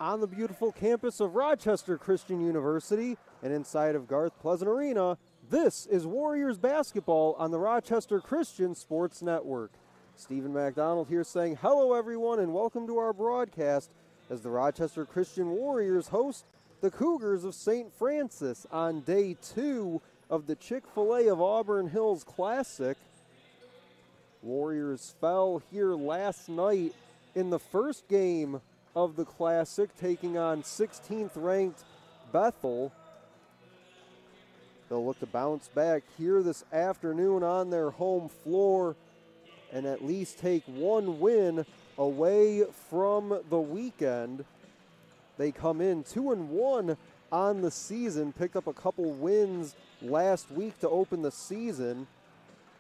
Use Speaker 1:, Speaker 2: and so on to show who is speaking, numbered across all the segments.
Speaker 1: on the beautiful campus of Rochester Christian University and inside of Garth Pleasant Arena. This is Warriors basketball on the Rochester Christian Sports Network. Stephen McDonald here saying hello everyone and welcome to our broadcast as the Rochester Christian Warriors host the Cougars of St. Francis on day 2 of the Chick-fil-A of Auburn Hills Classic. Warriors fell here last night in the first game of the Classic, taking on 16th ranked Bethel. They'll look to bounce back here this afternoon on their home floor and at least take one win away from the weekend. They come in 2-1 on the season, picked up a couple wins last week to open the season,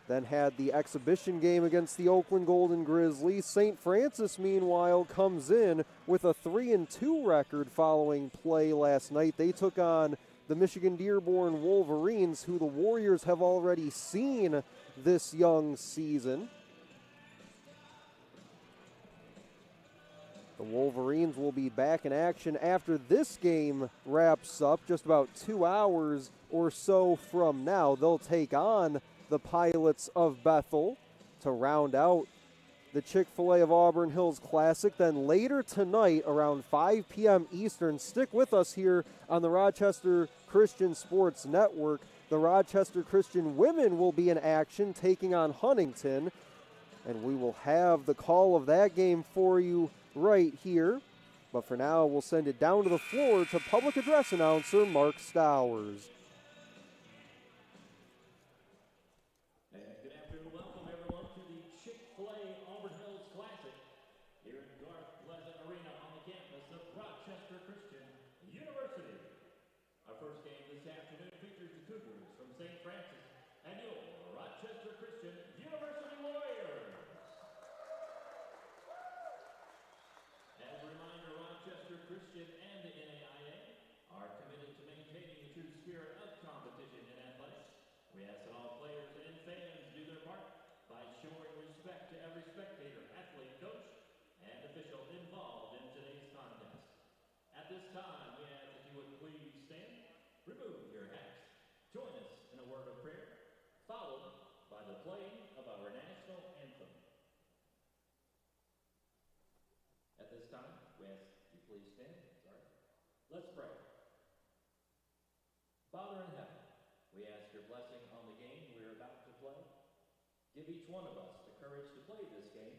Speaker 1: then had the exhibition game against the Oakland Golden Grizzlies. St. Francis, meanwhile, comes in with a 3-2 record following play last night. They took on the Michigan Dearborn Wolverines, who the Warriors have already seen this young season. The Wolverines will be back in action after this game wraps up, just about 2 hours or so from now. They'll take on the Pilots of Bethel to round out the Chick-fil-A of Auburn Hills Classic. Then later tonight around 5 p.m. Eastern, stick with us here on the Rochester Christian Sports Network. The Rochester Christian women will be in action taking on Huntington, and we will have the call of that game for you right here. But for now, we'll send it down to the floor to public address announcer Mark Stowers.
Speaker 2: Good afternoon. Welcome, everyone, to the Chick-fil-A Auburn Hills Classic here in Garth Pleasant Arena on the campus of Rochester Christian University. Our first game this afternoon features the Cougars from St. Francis and your Rochester Christian University Warriors. As a reminder, Rochester Christian and the NAIA are committed to maintaining the true spirit of competition in athletics. We ask that all players and fans do their part by showing respect to every spectator, athlete, coach, and official involved in today's contest. At this time, we ask that you would please stand, remove your hats, join us in a word of prayer, followed by the playing of our national anthem. At this time, we ask you please stand. Let's pray. Father in heaven, we ask your blessing on the game we're about to play. Give each one of us the courage to play this game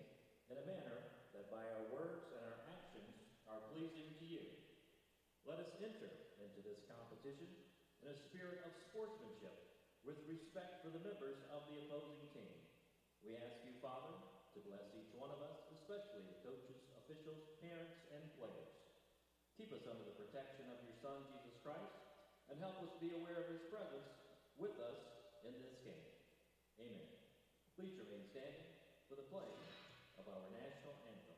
Speaker 2: in a manner that by our words and our actions are pleasing to you. Let us enter into this competition in a spirit of sportsmanship with respect for the members of the opposing team. We ask you, Father, to bless each one of us, especially the coaches, officials, parents, and players. Keep us under the protection of your Son, Jesus Christ, and help us be aware of his presence with us in this game. Amen. Please remain standing for the playing of our national anthem.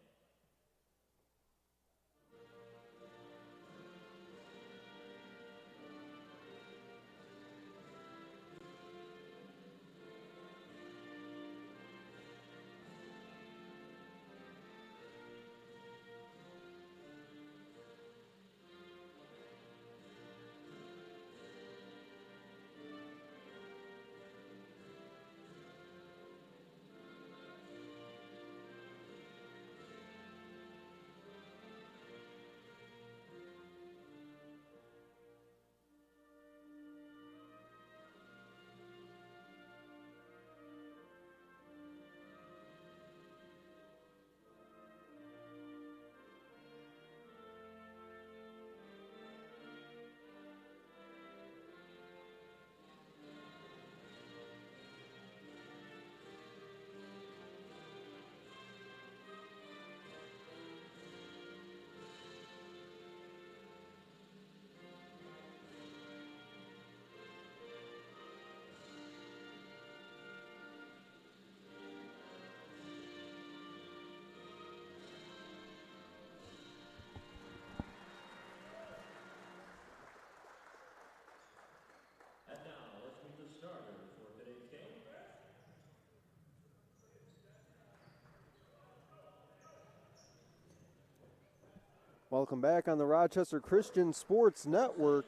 Speaker 1: Welcome back on the Rochester Christian Sports Network.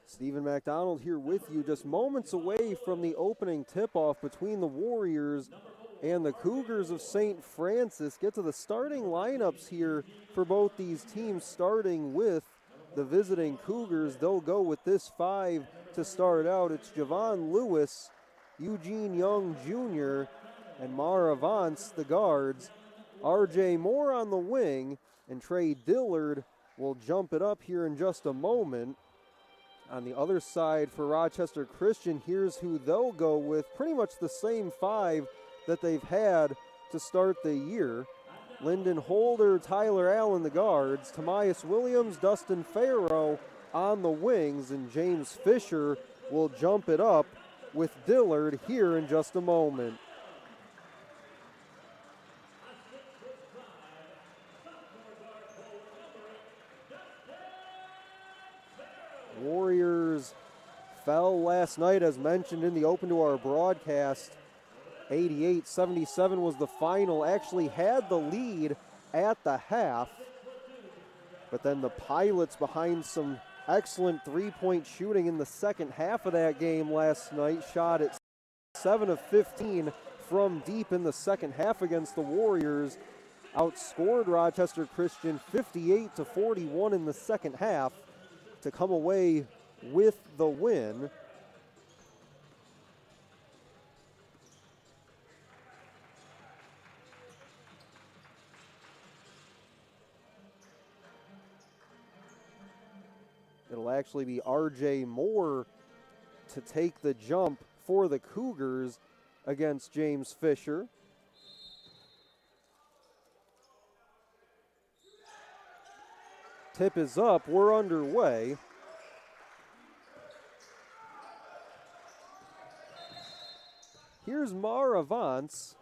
Speaker 1: Stephen McDonald here with you, just moments away from the opening tip-off between the Warriors and the Cougars of St. Francis. Get to the starting lineups here for both these teams, starting with the visiting Cougars. They'll go with this five to start out. It's Javon Lewis, Eugene Young Jr., and Mara Vance, the guards. R.J. Moore on the wing, and Trey Dillard will jump it up here in just a moment. On the other side for Rochester Christian, here's who they'll go with. Pretty much the same five that they've had to start the year. Lyndon Holder, Tyler Allen, the guards. Tamias Williams, Dustin Farrow on the wings, and James Fisher will jump it up with Dillard here in just a moment. Warriors fell last night, as mentioned in the open to our broadcast. 88-77 was the final. Actually had the lead at the half, but then the Pilots, behind some excellent three-point shooting in the second half of that game last night, shot at 7 of 15 from deep in the second half against the Warriors. Outscored Rochester Christian 58-41 in the second half to come away with the win. It'll actually be R.J. Moore to take the jump for the Cougars against James Fisher. Tip is up, we're underway. Here's Mara Vance.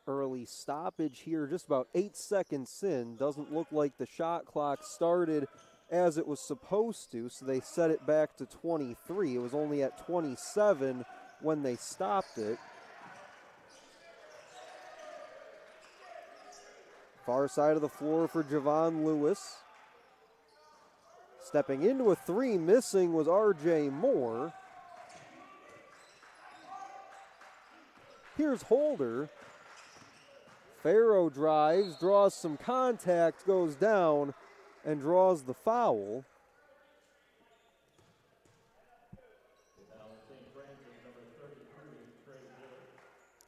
Speaker 1: Early stoppage here, just about 8 seconds in. Doesn't look like the shot clock started as it was supposed to, so they set it back to 23. It was only at 27 when they stopped it. Far side of the floor for Javon Lewis. Stepping into a three, missing was R.J. Moore. Here's Holder. Farrow drives, draws some contact, goes down, and draws the foul.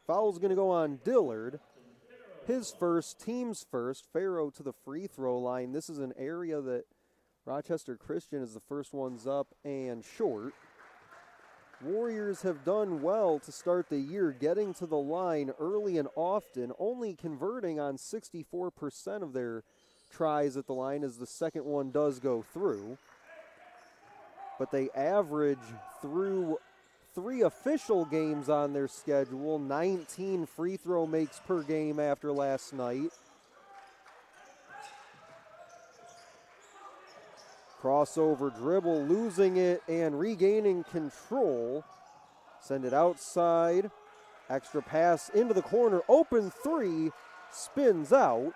Speaker 1: Foul's going to go on Dillard. His first, team's first. Farrow to the free throw line. This is an area that Rochester Christian is the first ones up and short. Warriors have done well to start the year, getting to the line early and often, only converting on 64% of their tries at the line as the second one does go through. But they average through 3 official games on their schedule, 19 free throw makes per game after last night. Crossover dribble, losing it and regaining control. Send it outside. Extra pass into the corner. Open three. Spins out.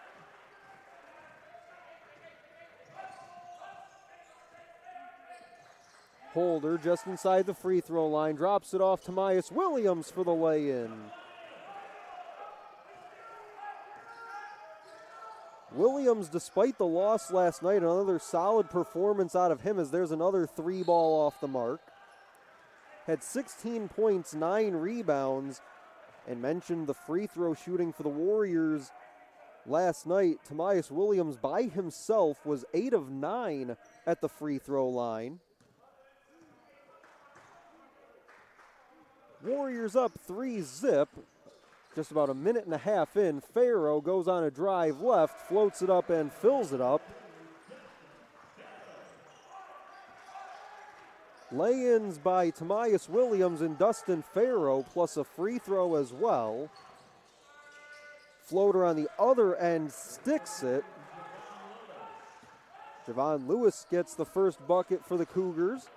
Speaker 1: Holder just inside the free throw line. Drops it off to Tamias Williams for the lay-in. Williams, despite the loss last night, another solid performance out of him as there's another three ball off the mark. Had 16 points, 9 rebounds, and mentioned the free throw shooting for the Warriors last night. Tamias Williams by himself was 8 of 9 at the free throw line. Warriors up 3-zip. Just about a minute and a half in, Farrow goes on a drive left, floats it up and fills it up. Lay-ins by Tamias Williams and Dustin Farrow, plus a free throw as well. Floater on the other end sticks it. Javon Lewis gets the first bucket for the Cougars.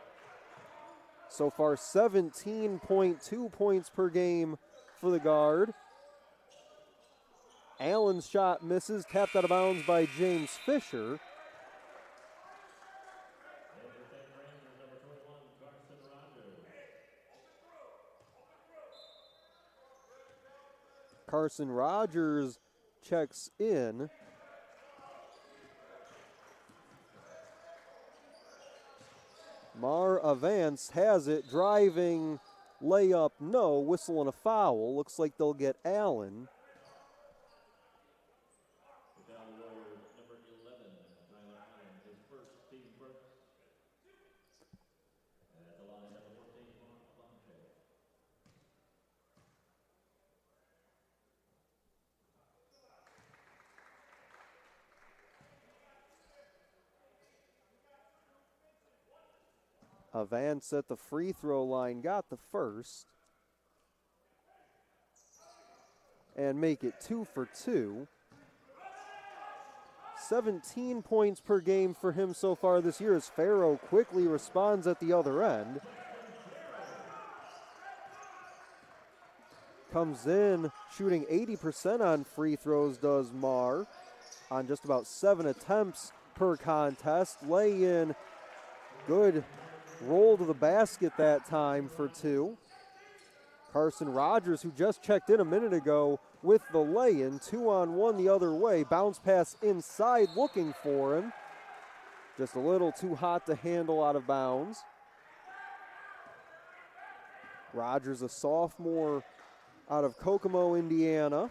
Speaker 1: So far, 17.2 points per game for the guard. Allen's shot misses, tapped out of bounds by James Fisher. Carson Rogers checks in. Mar Avance has it, driving, layup, no, whistle and a foul. Looks like they'll get Allen. Avance at the free throw line, got the first. And make it 2 for 2. 17 points per game for him so far this year as Farrow quickly responds at the other end. Comes in shooting 80% on free throws, does Mar, on just about 7 attempts per contest. Lay in, good roll to the basket that time for 2. Carson Rogers, who just checked in a minute ago with the lay-in, 2-on-1 the other way. Bounce pass inside looking for him. Just a little too hot to handle out of bounds. Rogers, a sophomore out of Kokomo, Indiana.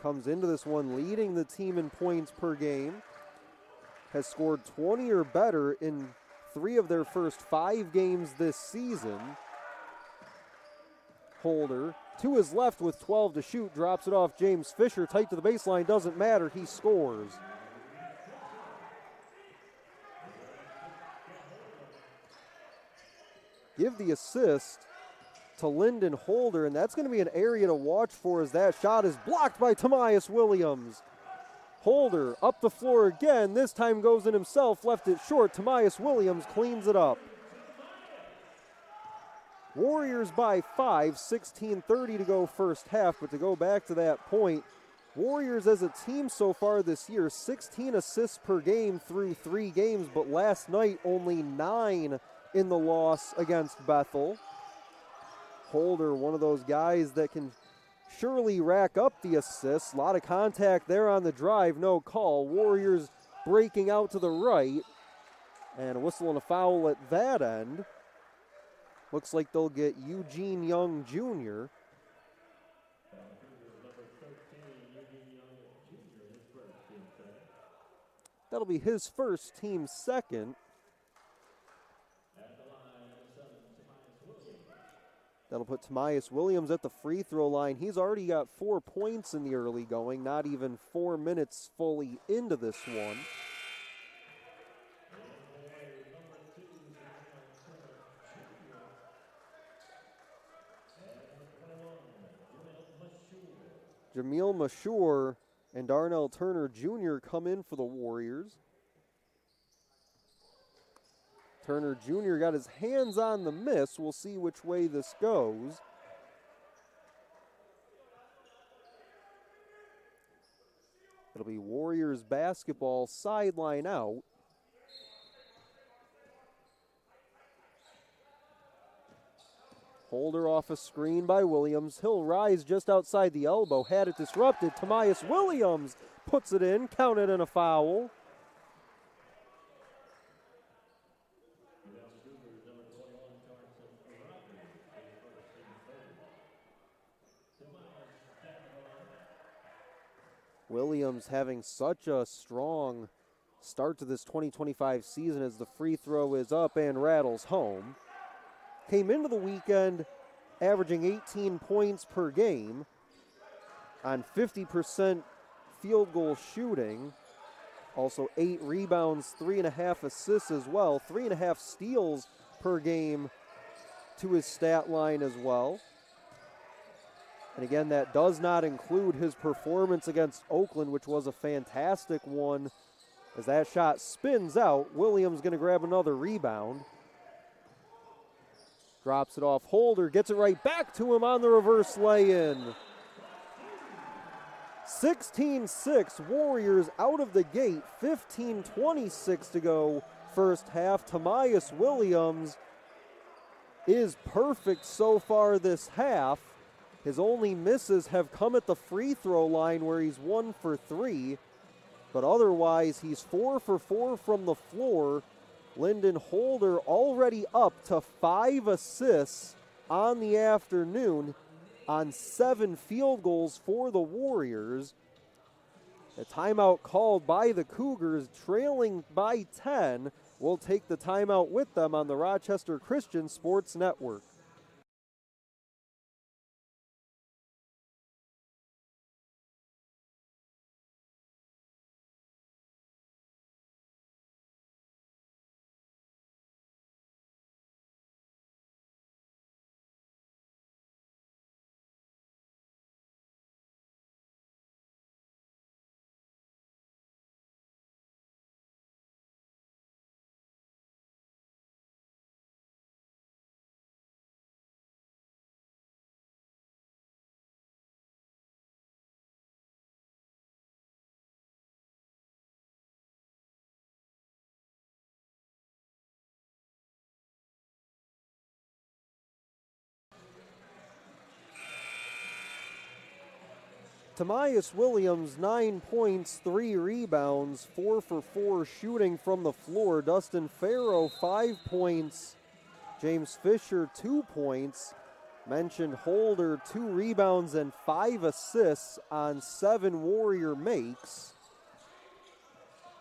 Speaker 1: Comes into this one leading the team in points per game. Has scored 20 or better in 3 of their first 5 games this season. Holder to his left with 12 to shoot, drops it off James Fisher, tight to the baseline, doesn't matter, he scores. Give the assist to Lyndon Holder, and that's going to be an area to watch for as that shot is blocked by Tomias Williams. Holder up the floor again, this time goes in himself, left it short. Tomias Williams cleans it up. Warriors by 5, 16:30 to go first half, but to go back to that point, Warriors as a team so far this year, 16 assists per game through 3 games, but last night only 9 in the loss against Bethel. Holder, one of those guys that can surely rack up the assists. A lot of contact there on the drive, no call. Warriors breaking out to the right, and a whistle and a foul at that end. Looks like they'll get Eugene Young Jr. That'll be his first, team second. That'll put Tomias Williams at the free throw line. He's already got 4 points in the early going, not even 4 minutes fully into this one. Jamil Mashur and Darnell Turner Jr. come in for the Warriors. Turner Jr. got his hands on the miss. We'll see which way this goes. It'll be Warriors basketball, sideline out. Holder off a screen by Williams. He'll rise just outside the elbow. Had it disrupted. Tomias Williams puts it in. Counted in a foul. Williams having such a strong start to this 2025 season as the free throw is up and rattles home. Came into the weekend averaging 18 points per game on 50% field goal shooting. Also 8 rebounds, 3.5 assists as well. 3.5 steals per game to his stat line as well. And again, that does not include his performance against Oakland, which was a fantastic one. As that shot spins out, Williams going to grab another rebound. Drops it off Holder, gets it right back to him on the reverse lay-in. 16-6, Warriors out of the gate, 15:26 to go first half. Tamias Williams is perfect so far this half. His only misses have come at the free throw line where he's 1 for 3, but otherwise he's 4 for 4 from the floor. Lyndon Holder already up to 5 assists on the afternoon on 7 field goals for the Warriors. A timeout called by the Cougars, trailing by 10. We'll take the timeout with them on the Rochester Christian Sports Network. Tamias Williams, 9 points, 3 rebounds, 4 for 4 shooting from the floor. Dustin Farrow, 5 points. James Fisher, 2 points. Mentioned Holder, 2 rebounds and 5 assists on 7 Warrior makes.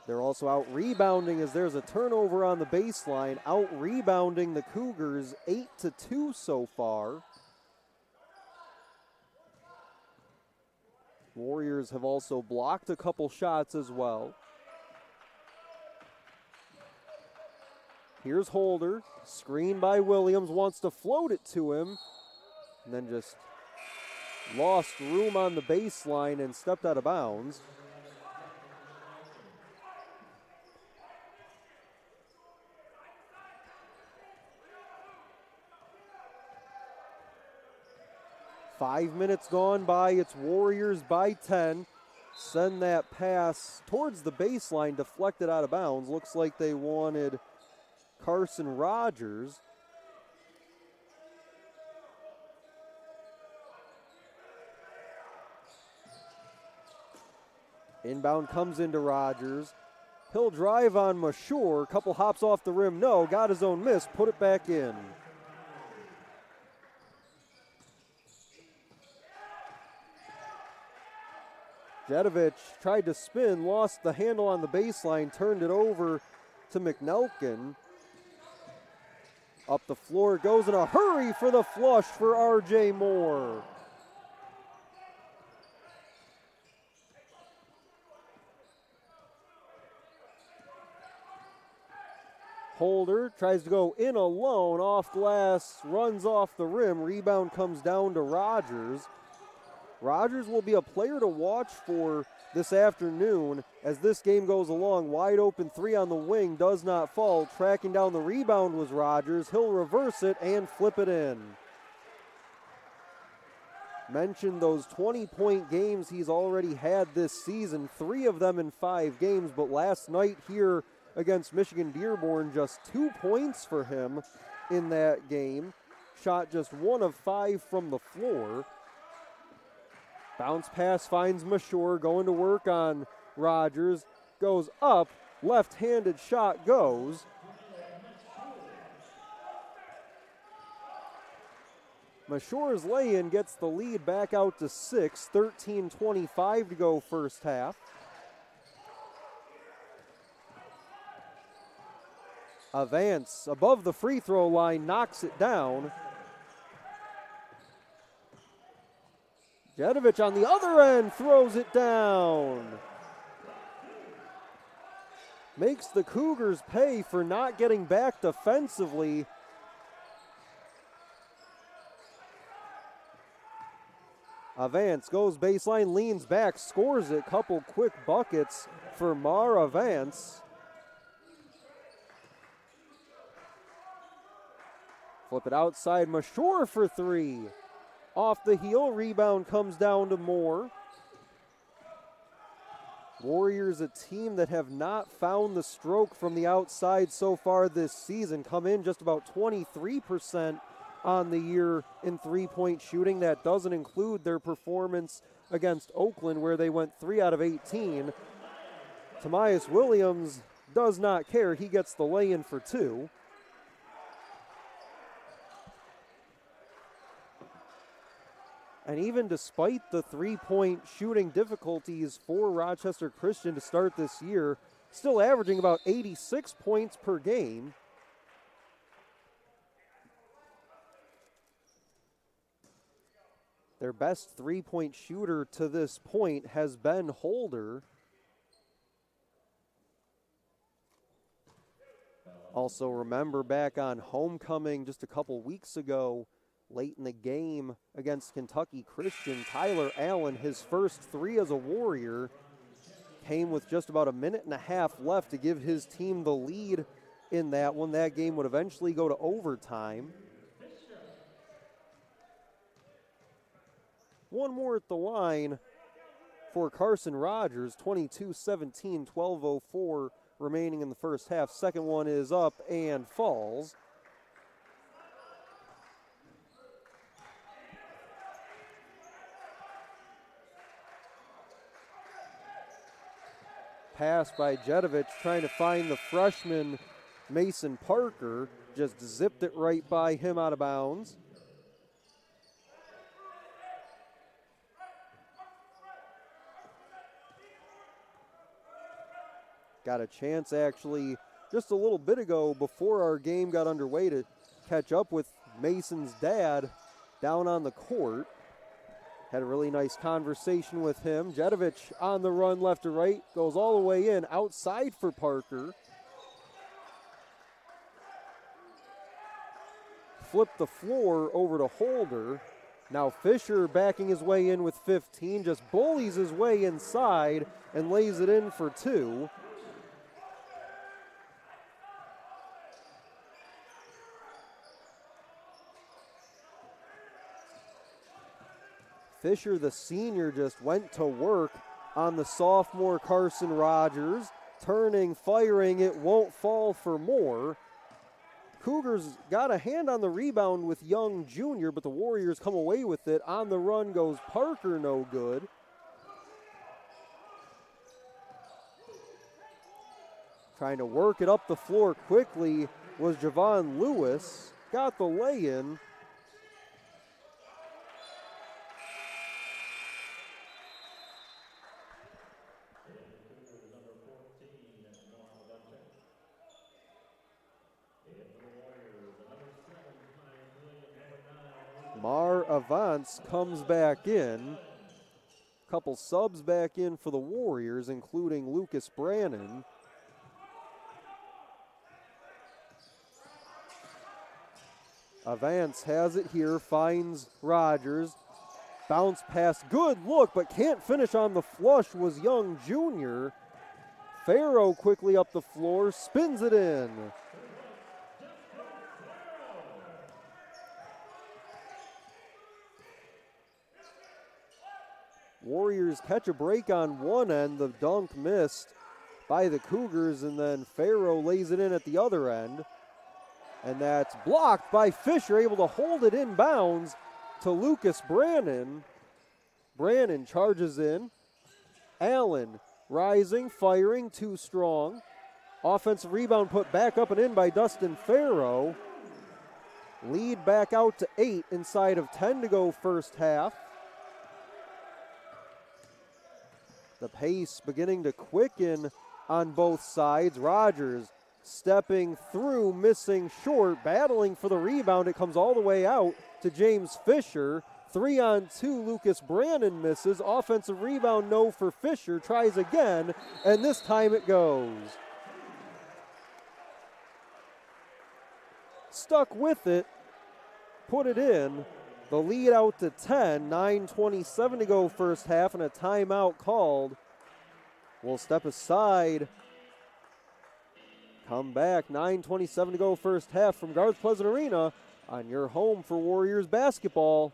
Speaker 1: They're also out rebounding as there's a turnover on the baseline. Out rebounding the Cougars 8-2 so far. Warriors have also blocked a couple shots as well. Here's Holder, screen by Williams, wants to float it to him, and then just lost room on the baseline and stepped out of bounds. Five minutes gone by, it's Warriors by 10. Send that pass towards the baseline, deflected out of bounds. Looks like they wanted Carson Rogers. Inbound comes into Rogers. He'll drive on Mashore, couple hops off the rim, no, got his own miss, put it back in. Jedovich tried to spin, lost the handle on the baseline, turned it over to McNelkin. Up the floor it goes in a hurry for the flush for R.J. Moore. Holder tries to go in alone, off glass, runs off the rim. Rebound comes down to Rogers. Rogers will be a player to watch for this afternoon as this game goes along. Wide open three on the wing, does not fall. Tracking down the rebound was Rogers. He'll reverse it and flip it in. Mentioned those 20-point games he's already had this season, 3 of them in 5 games, but last night here against Michigan Dearborn, just 2 points for him in that game. Shot just 1 of 5 from the floor. Bounce pass finds Mashore, going to work on Rogers. Goes up, left-handed shot goes. Mashore's lay-in gets the lead back out to 6, 13:25 to go first half. Avance above the free throw line, knocks it down. Jedovich on the other end throws it down. Makes the Cougars pay for not getting back defensively. Avance goes baseline, leans back, scores it. Couple quick buckets for Mar Avance. Flip it outside, Mashore for three. Off the heel, rebound comes down to Moore. Warriors, a team that have not found the stroke from the outside so far this season, come in just about 23% on the year in three-point shooting. That doesn't include their performance against Oakland, where they went 3 out of 18. Tomias Williams does not care. He gets the lay-in for two. And even despite the three-point shooting difficulties for Rochester Christian to start this year, still averaging about 86 points per game. Their best three-point shooter to this point has been Holder. Also remember back on homecoming just a couple weeks ago, late in the game against Kentucky Christian, Tyler Allen, his first three as a Warrior, came with just about a minute and a half left to give his team the lead in that one. That game would eventually go to overtime. One more at the line for Carson Rogers, 22-17, 12:04 remaining in the first half. Second one is up and falls. Pass by Jedovic, trying to find the freshman Mason Parker. Just zipped it right by him out of bounds. Got a chance actually just a little bit ago before our game got underway to catch up with Mason's dad down on the court. Had a really nice conversation with him. Jedovic on the run left to right, goes all the way in, outside for Parker. Flipped the floor over to Holder. Now Fisher backing his way in with 15, just bullies his way inside and lays it in for two. Fisher, the senior, just went to work on the sophomore Carson Rogers. Turning, firing, it won't fall for more. Cougars got a hand on the rebound with Young Jr., but the Warriors come away with it. On the run goes Parker, no good. Trying to work it up the floor quickly was Javon Lewis. Got the lay-in. Mar Avance comes back in. Couple subs back in for the Warriors, including Lucas Brannon. Avance has it here, finds Rogers. Bounce pass, good look, but can't finish on the flush was Young Jr. Farrow quickly up the floor, spins it in. Warriors catch a break on one end. The dunk missed by the Cougars, and then Farrow lays it in at the other end. And that's blocked by Fisher, able to hold it inbounds to Lucas Brannon. Brannon charges in. Allen rising, firing, too strong. Offensive rebound put back up and in by Dustin Farrow. Lead back out to 8 inside of 10 to go first half. The pace beginning to quicken on both sides. Rogers stepping through, missing short, battling for the rebound. It comes all the way out to James Fisher. 3-on-2, Lucas Brannon misses. Offensive rebound, no for Fisher. Tries again, and this time it goes. Stuck with it, put it in. The lead out to 10, 9:27 to go first half, and a timeout called. We'll step aside. Come back, 9:27 to go first half from Garth Pleasant Arena. on your home for Warriors basketball.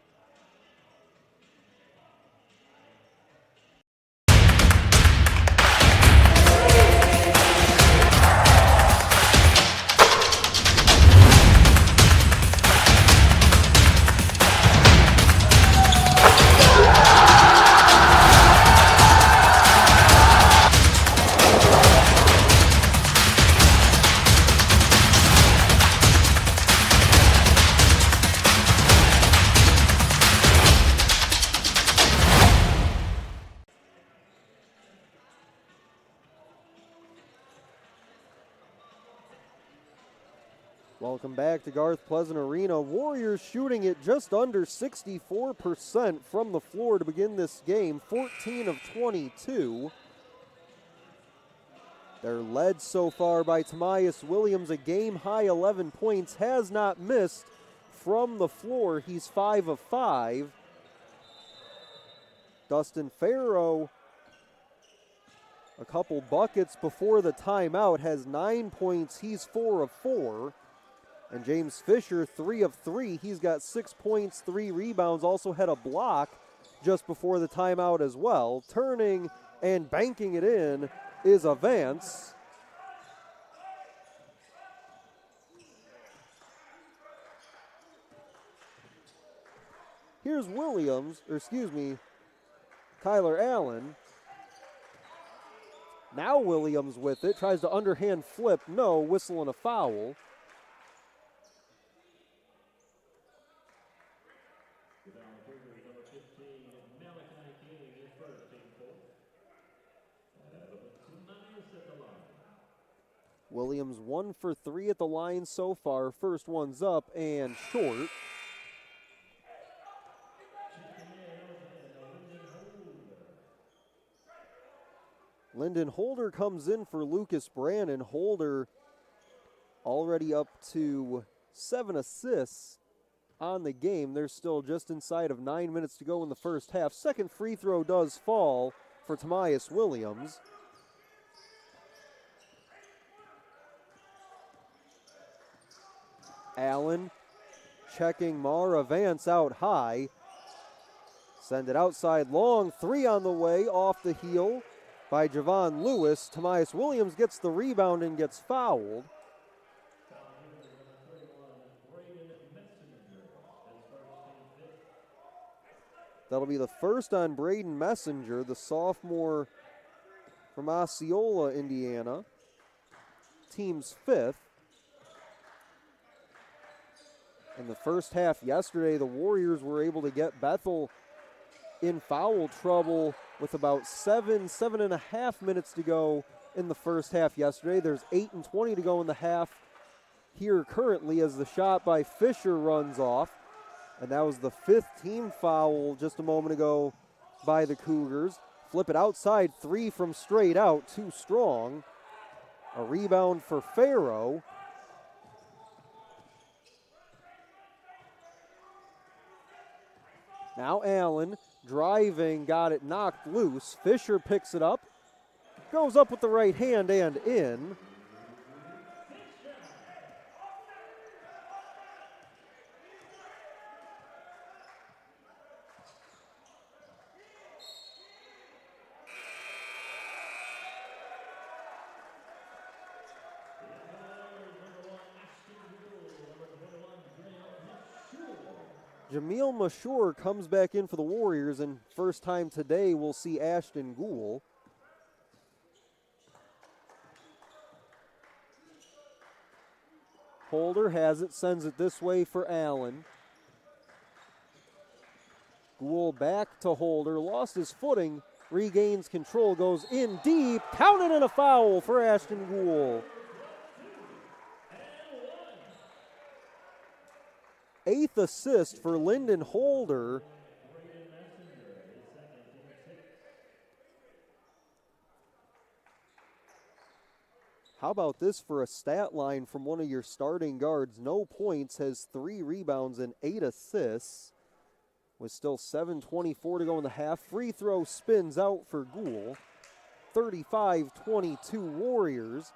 Speaker 1: Welcome back to Garth Pleasant Arena. Warriors shooting it just under 64% from the floor to begin this game, 14 of 22. They're led so far by Tomias Williams, a game-high 11 points, has not missed from the floor. He's 5 of 5. Dustin Farrow, a couple buckets before the timeout, has 9 points. He's 4 of 4. And James Fisher, 3 of 3. He's got 6 points, 3 rebounds, also had a block just before the timeout as well. Turning and banking it in is Vance. Here's Kyler Allen. Now Williams with it, tries to underhand flip, no, whistle and a foul. Williams 1 for 3 at the line so far. First one's up and short. Lyndon Holder comes in for Lucas Brannon. Holder already up to 7 assists on the game. There's still just inside of 9 minutes to go in the first half. Second free throw does fall for Tomias Williams. Allen checking Mara Vance out high. Send it outside long. 3 on the way off the heel by Javon Lewis. Tomias Williams gets the rebound and gets fouled. That'll be the first on Braden Messenger, the sophomore from Osceola, Indiana. Team's 5th. In the first half yesterday, the Warriors were able to get Bethel in foul trouble with about 7.5 minutes to go in the first half yesterday. There's 8:20 to go in the half here currently as the shot by Fisher runs off. And that was the 5th team foul just a moment ago by the Cougars. Flip it outside, 3 from straight out, too strong. A rebound for Farrow. Now Allen driving, got it knocked loose. Fisher picks it up, goes up with the right hand and in. Jamil Mashur comes back in for the Warriors, and first time today we'll see Ashton Gould. Holder has it, sends it this way for Allen. Gould back to Holder, lost his footing, regains control, goes in deep, counted and a foul for Ashton Gould. 8th assist for Lyndon Holder. How about this for a stat line from one of your starting guards? No points, has 3 rebounds and 8 assists. With still 7:24 to go in the half. Free throw spins out for Gould. 35-22 Warriors.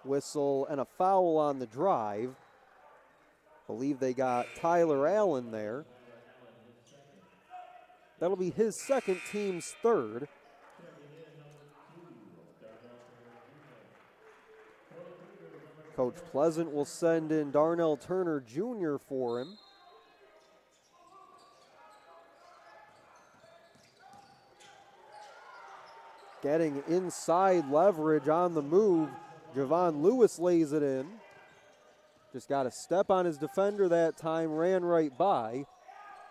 Speaker 1: Whistle and a foul on the drive. Believe they got Tyler Allen there. That'll be his second, team's third. Coach Pleasant will send in Darnell Turner Jr. for him. Getting inside leverage on the move. Javon Lewis lays it in. Just got a step on his defender that time, ran right by.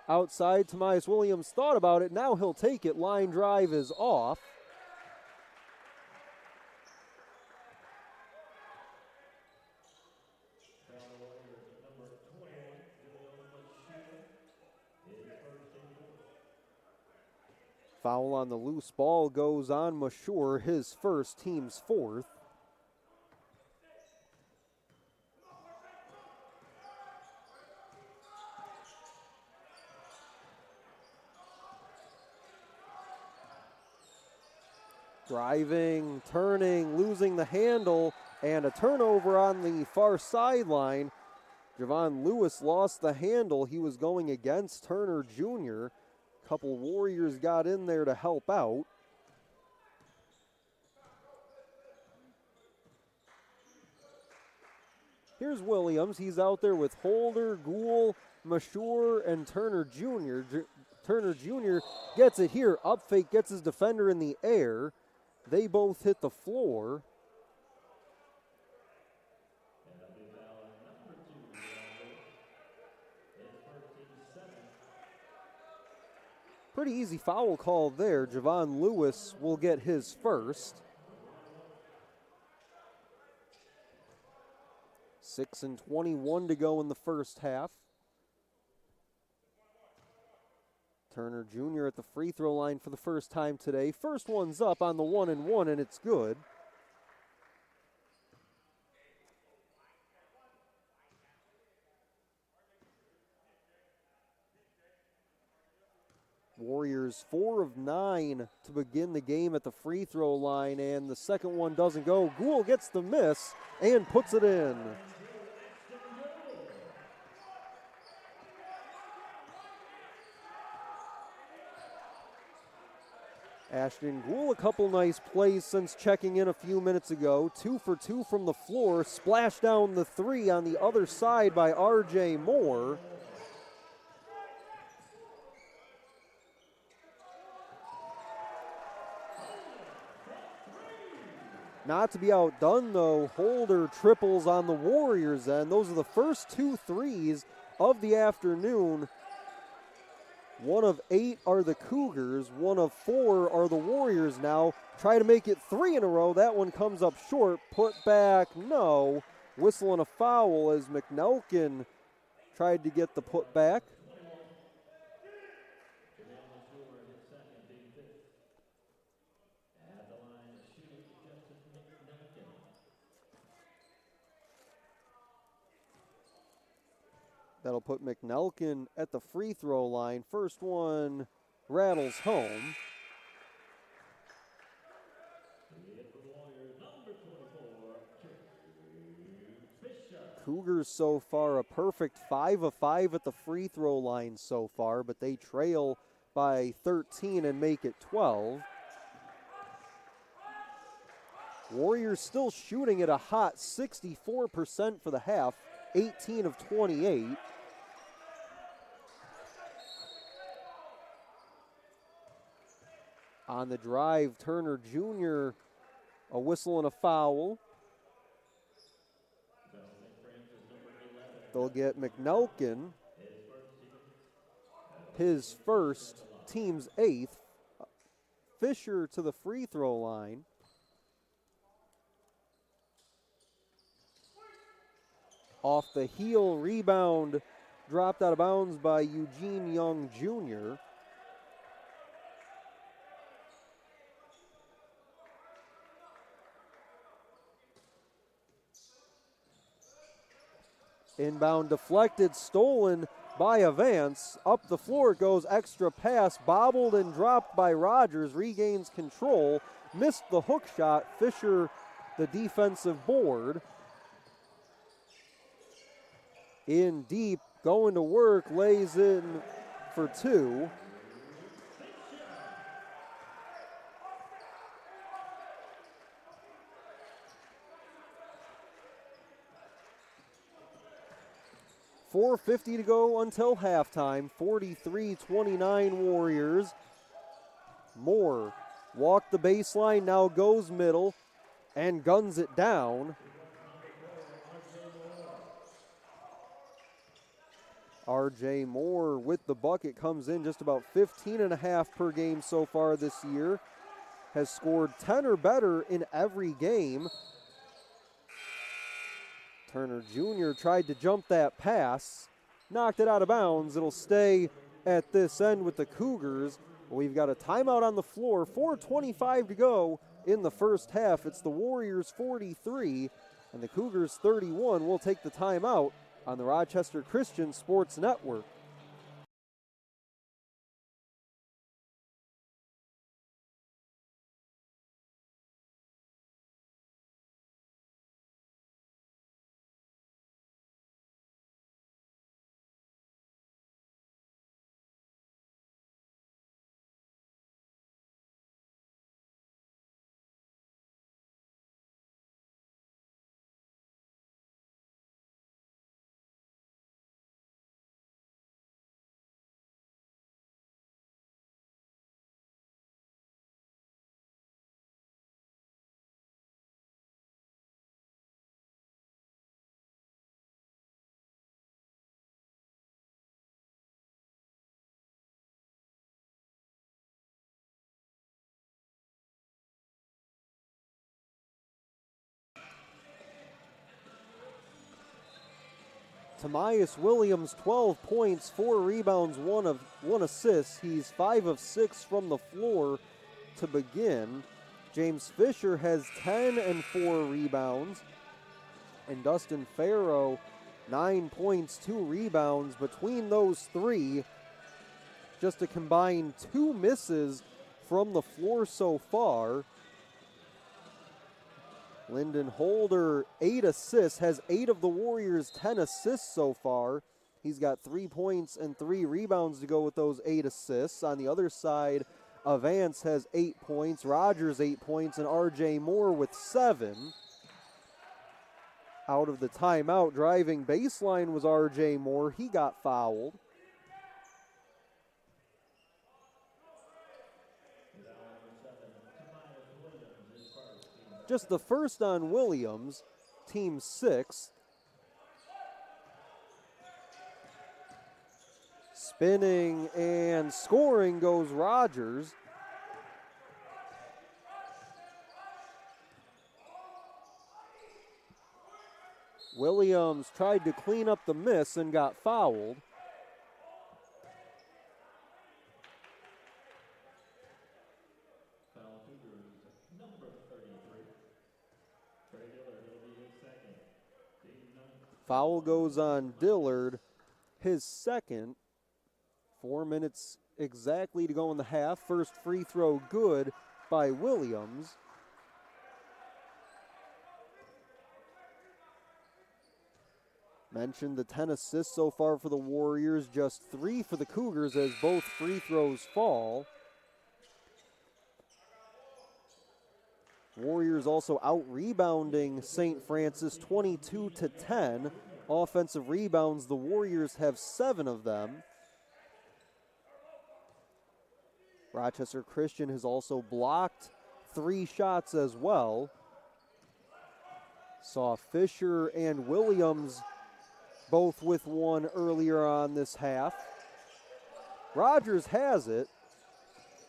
Speaker 1: Outside, Tomias Williams thought about it. Now he'll take it. Line drive is off. Foul on the loose ball goes on Mashur, his first, team's fourth. Driving, turning, losing the handle, and a turnover on the far sideline. Javon Lewis lost the handle. He was going against Turner Jr. Couple Warriors got in there to help out. Here's Williams. He's out there with Holder, Gould, Mashur, and Turner Jr. Turner Jr. gets it here. Up fake, gets his defender in the air. They both hit the floor. Pretty easy foul call there. Javon Lewis will get his first. 6:21 to go in the first half. Turner Jr. at the free throw line for the first time today. First one's up on the 1-and-1, and it's good. Warriors 4 of 9 to begin the game at the free throw line, and the second one doesn't go. Gould gets the miss and puts it in. Ashton Gould, a couple nice plays since checking in a few minutes ago. 2 for 2 from the floor. Splash down the three on the other side by R.J. Moore. Not to be outdone, though, Holder triples on the Warriors end. Those are the first 2 threes of the afternoon. 1 of 8 are the Cougars. 1 of 4 are the Warriors now. Try to make it 3 in a row. That one comes up short. Put back, no. Whistle and a foul as McNelkin tried to get the put back. That'll put McNelkin at the free throw line. First one rattles home. Cougars so far a perfect 5 of 5 at the free throw line so far, but they trail by 13 and make it 12. Warriors still shooting at a hot 64% for the half, 18 of 28. On the drive, Turner Jr., a whistle and a foul. They'll get McNelkin, his first, team's 8th. Fisher to the free throw line. Off the heel, rebound, dropped out of bounds by Eugene Young Jr. Inbound deflected, stolen by Avance. Up the floor it goes, extra pass, bobbled and dropped by Rogers. Regains control, missed the hook shot. Fisher the defensive board. In deep, going to work, lays in for two. .450 to go until halftime. 43-29 Warriors. Moore walked the baseline, now goes middle and guns it down. R.J. Moore with the bucket, comes in just about 15.5 per game so far this year. Has scored 10 or better in every game. Turner Jr. tried to jump that pass, knocked it out of bounds. It'll stay at this end with the Cougars. We've got a timeout on the floor, 4:25 to go in the first half. It's the Warriors 43 and the Cougars 31. We'll take the timeout on the Rochester Christian Sports Network. Tamias Williams, 12 points, 4 rebounds, 1 assist. He's 5 of 6 from the floor to begin. James Fisher has 10 and 4 rebounds. And Dustin Farrow, 9 points, 2 rebounds. Between those three, just a combined 2 misses from the floor so far. Lyndon Holder, 8 assists, has 8 of the Warriors' 10 assists so far. He's got 3 points and 3 rebounds to go with those 8 assists. On the other side, Avance has 8 points, Rogers 8 points, and R.J. Moore with 7. Out of the timeout, driving baseline was R.J. Moore. He got fouled. Just the first on Williams, team 6. Spinning and scoring goes Rogers. Williams tried to clean up the miss and got fouled. Foul goes on Dillard, his second. 4 minutes exactly to go in the half. First free throw good by Williams. Mentioned the 10 assists so far for the Warriors, just 3 for the Cougars as both free throws fall. Warriors also out-rebounding St. Francis 22-10. Offensive rebounds, the Warriors have 7 of them. Rochester Christian has also blocked 3 shots as well. Saw Fisher and Williams both with 1 earlier on this half. Rogers has it.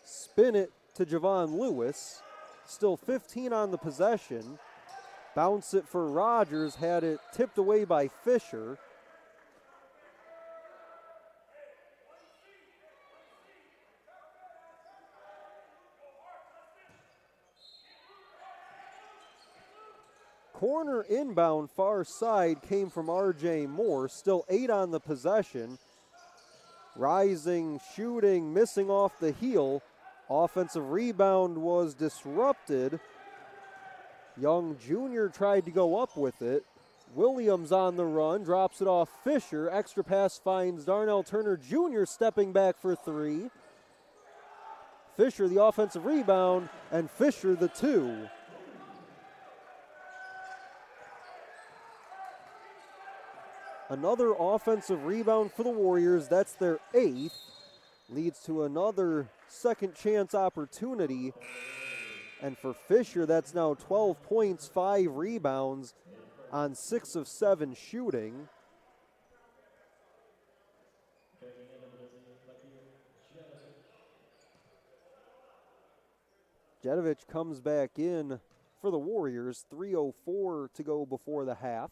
Speaker 1: Spin it to Javon Lewis. Still 15 on the possession. Bounce it for Rogers, had it tipped away by Fisher. Corner inbound far side came from R.J. Moore. Still 8 on the possession. Rising, shooting, missing off the heel. Offensive rebound was disrupted Young Jr. tried to go up with it. Williams on the run, drops it off Fisher. Extra pass finds Darnell Turner Jr. stepping back for three. Fisher the offensive rebound, and Fisher the two. Another offensive rebound for the Warriors. That's their 8th. Leads to another second chance opportunity. And for Fisher, that's now 12 points, 5 rebounds on 6 of 7 shooting. Jedovic comes back in for the Warriors. 3:04 to go before the half.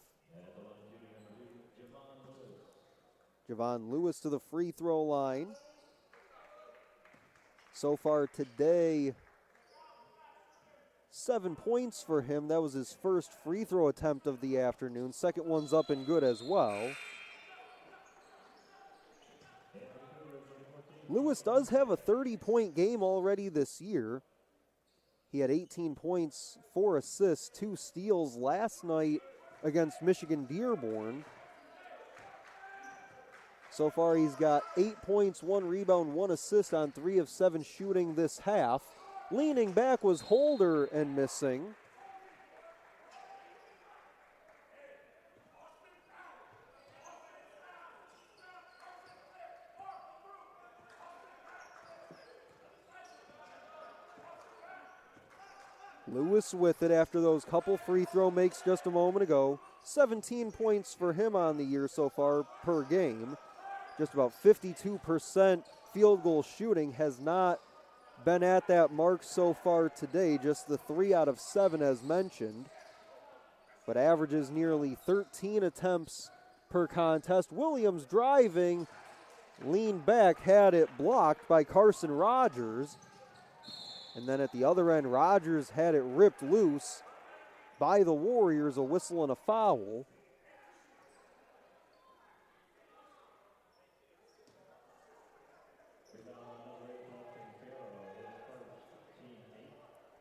Speaker 1: Javon Lewis to the free throw line. So far today, 7 points for him. That was his first free throw attempt of the afternoon. Second one's up and good as well. Lewis does have a 30-point game already this year. He had 18 points, 4 assists, 2 steals last night against Michigan Dearborn. So far, he's got 8 points, 1 rebound, 1 assist on 3 of 7 shooting this half. Leaning back was Holder and missing. Lewis with it after those couple free throw makes just a moment ago. 17 points for him on the year so far per game. Just about 52% field goal shooting, has not been at that mark so far today, just the 3 out of 7 as mentioned, but averages nearly 13 attempts per contest. Williams driving, leaned back, had it blocked by Carson Rogers, and then at the other end, Rogers had it ripped loose by the Warriors, a whistle and a foul.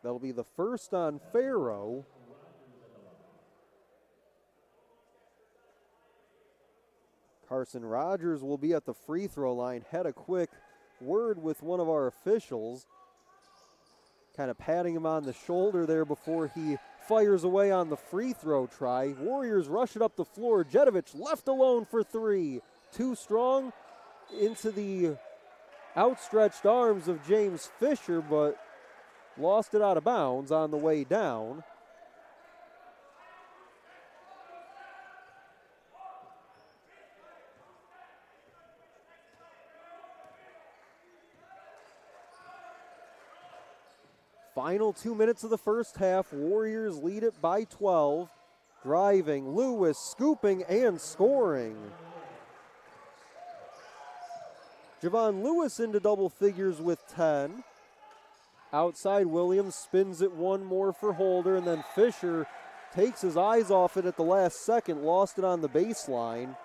Speaker 1: That'll be the first on Farrow. Carson Rogers will be at the free throw line. Had a quick word with one of our officials, kind of patting him on the shoulder there before he fires away on the free throw try. Warriors rush it up the floor. Jedovic left alone for 3. Too strong into the outstretched arms of James Fisher, but lost it out of bounds on the way down. Final 2 minutes of the first half. Warriors lead it by 12. Driving, Lewis scooping and scoring. Javon Lewis into double figures with 10. Outside, Williams spins it one more for Holder, and then Fisher takes his eyes off it at the last second, lost it on the baseline.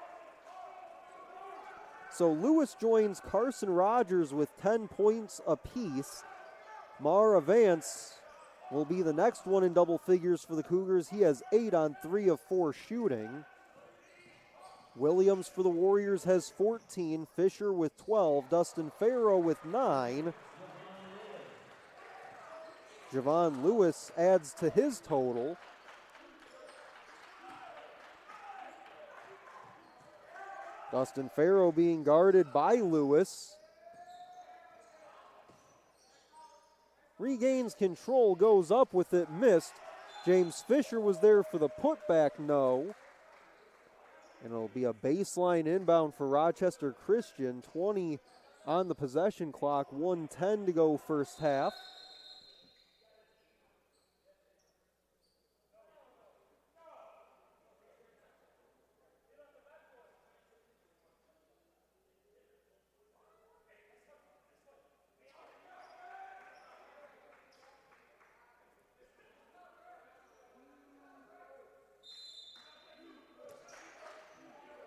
Speaker 1: So Lewis joins Carson Rogers with 10 points apiece. Mara Vance will be the next one in double figures for the Cougars. He has 8 on 3 of 4 shooting. Williams for the Warriors has 14, Fisher with 12, Dustin Farrow with 9. Javon Lewis adds to his total. Dustin Farrow being guarded by Lewis. Regains control, goes up with it, missed. James Fisher was there for the putback, no. And it'll be a baseline inbound for Rochester Christian. 20 on the possession clock, 1:10 to go first half.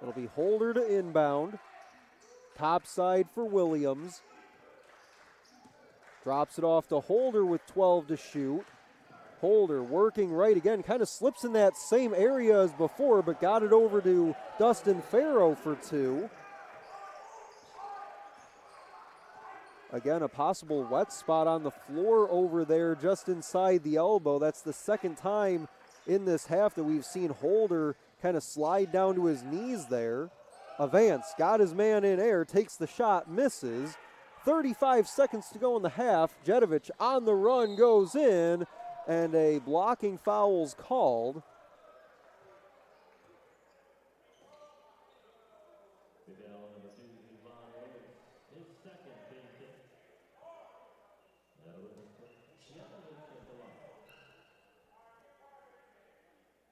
Speaker 1: It'll be Holder to inbound. Top side for Williams. Drops it off to Holder with 12 to shoot. Holder working right again, kind of slips in that same area as before, but got it over to Dustin Farrow for two. Again, a possible wet spot on the floor over there just inside the elbow. That's the second time in this half that we've seen Holder kind of slide down to his knees there. Avance got his man in air, takes the shot, misses. 35 seconds to go in the half. Jedovich on the run goes in, and a blocking foul's called.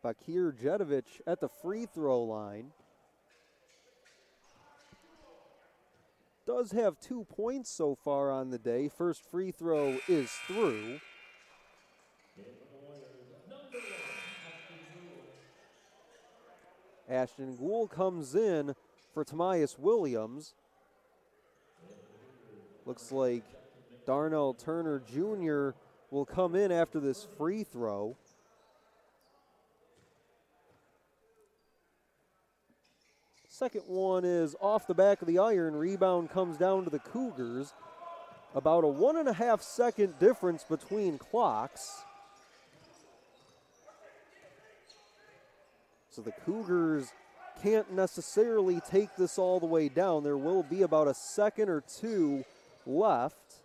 Speaker 1: Bakir Jedovich at the free throw line. Does have 2 points so far on the day. First free throw is through. Ashton Gould comes in for Tamias Williams. Looks like Darnell Turner Jr. will come in after this free throw. Second one is off the back of the iron. Rebound comes down to the Cougars. About a 1.5 second difference between clocks. So the Cougars can't necessarily take this all the way down. There will be about a second or two left.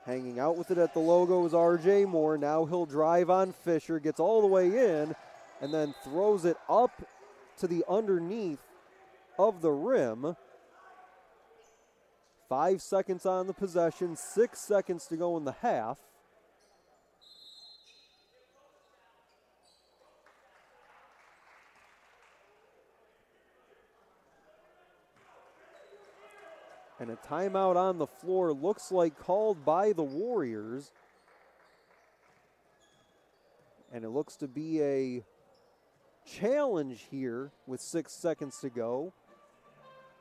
Speaker 1: Hanging out with it at the logo is RJ Moore. Now he'll drive on Fisher, gets all the way in, and then throws it up to the underneath of the rim. 5 seconds on the possession, 6 seconds to go in the half. And a timeout on the floor looks like called by the Warriors. And it looks to be a challenge here with 6 seconds to go,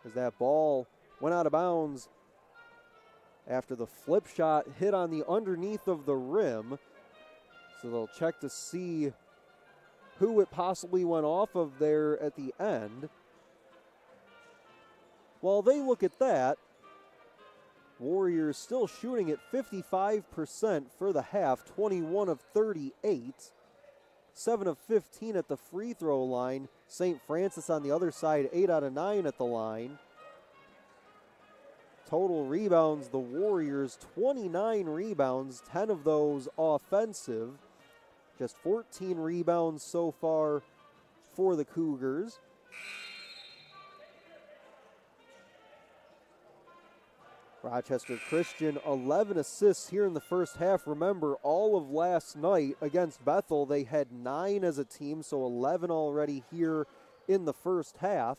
Speaker 1: as that ball went out of bounds after the flip shot hit on the underneath of the rim. So they'll check to see who it possibly went off of there at the end. While they look at that, Warriors still shooting at 55% for the half, 21 of 38. 7 of 15 at the free throw line. St. Francis on the other side, 8 out of 9 at the line. Total rebounds, the Warriors, 29 rebounds, 10 of those offensive. Just 14 rebounds so far for the Cougars. Rochester Christian, 11 assists here in the first half. Remember, all of last night against Bethel, they had 9 as a team, so 11 already here in the first half.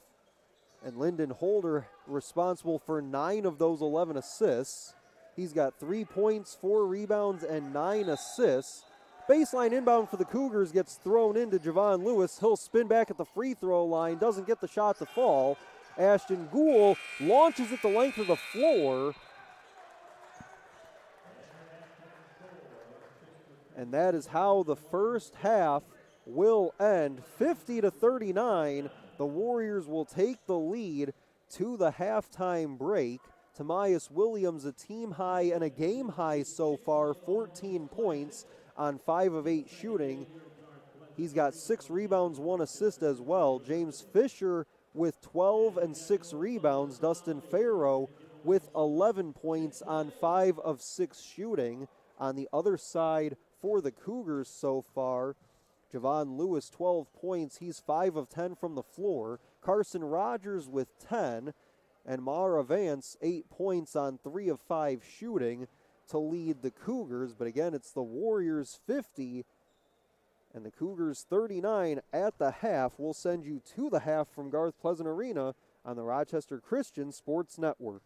Speaker 1: And Lyndon Holder responsible for 9 of those 11 assists. He's got 3 points, 4 rebounds, and 9 assists. Baseline inbound for the Cougars gets thrown into Javon Lewis. He'll spin back at the free throw line, doesn't get the shot to fall. Ashton Gould launches it the length of the floor. And that is how the first half will end. 50-39. The Warriors will take the lead to the halftime break. Tamias Williams, a team high and a game high so far, 14 points on 5 of 8 shooting. He's got 6 rebounds, 1 assist as well. James Fisher with 12 and 6 rebounds. Dustin Farrow with 11 points on 5 of 6 shooting. On the other side for the Cougars so far, Javon Lewis, 12 points. He's 5 of 10 from the floor. Carson Rogers with 10. And Mara Vance, 8 points on 3 of 5 shooting to lead the Cougars. But again, it's the Warriors 50 and the Cougars 39 at the half. We'll send you to the half from Garth Pleasant Arena on the Rochester Christian Sports Network.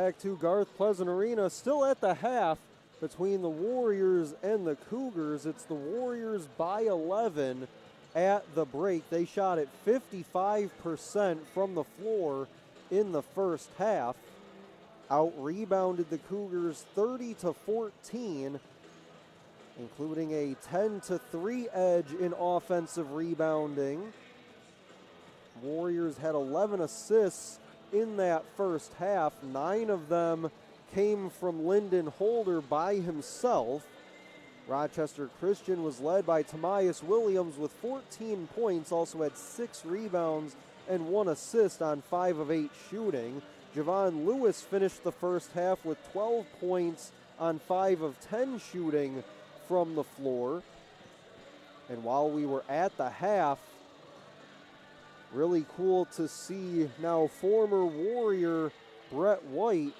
Speaker 1: back to Garth Pleasant Arena, still at the half between the Warriors and the Cougars. It's the Warriors by 11 at the break. They shot at 55% from the floor in the first half. Out-rebounded the Cougars 30-14, including a 10-3 edge in offensive rebounding. Warriors had 11 assists in that first half. 9 of them came from Lyndon Holder by himself. Rochester Christian was led by Tomias Williams with 14 points, also had 6 rebounds and 1 assist on 5 of 8 shooting. Javon Lewis finished the first half with 12 points on 5 of 10 shooting from the floor. And while we were at the half, really cool to see now former Warrior Brett White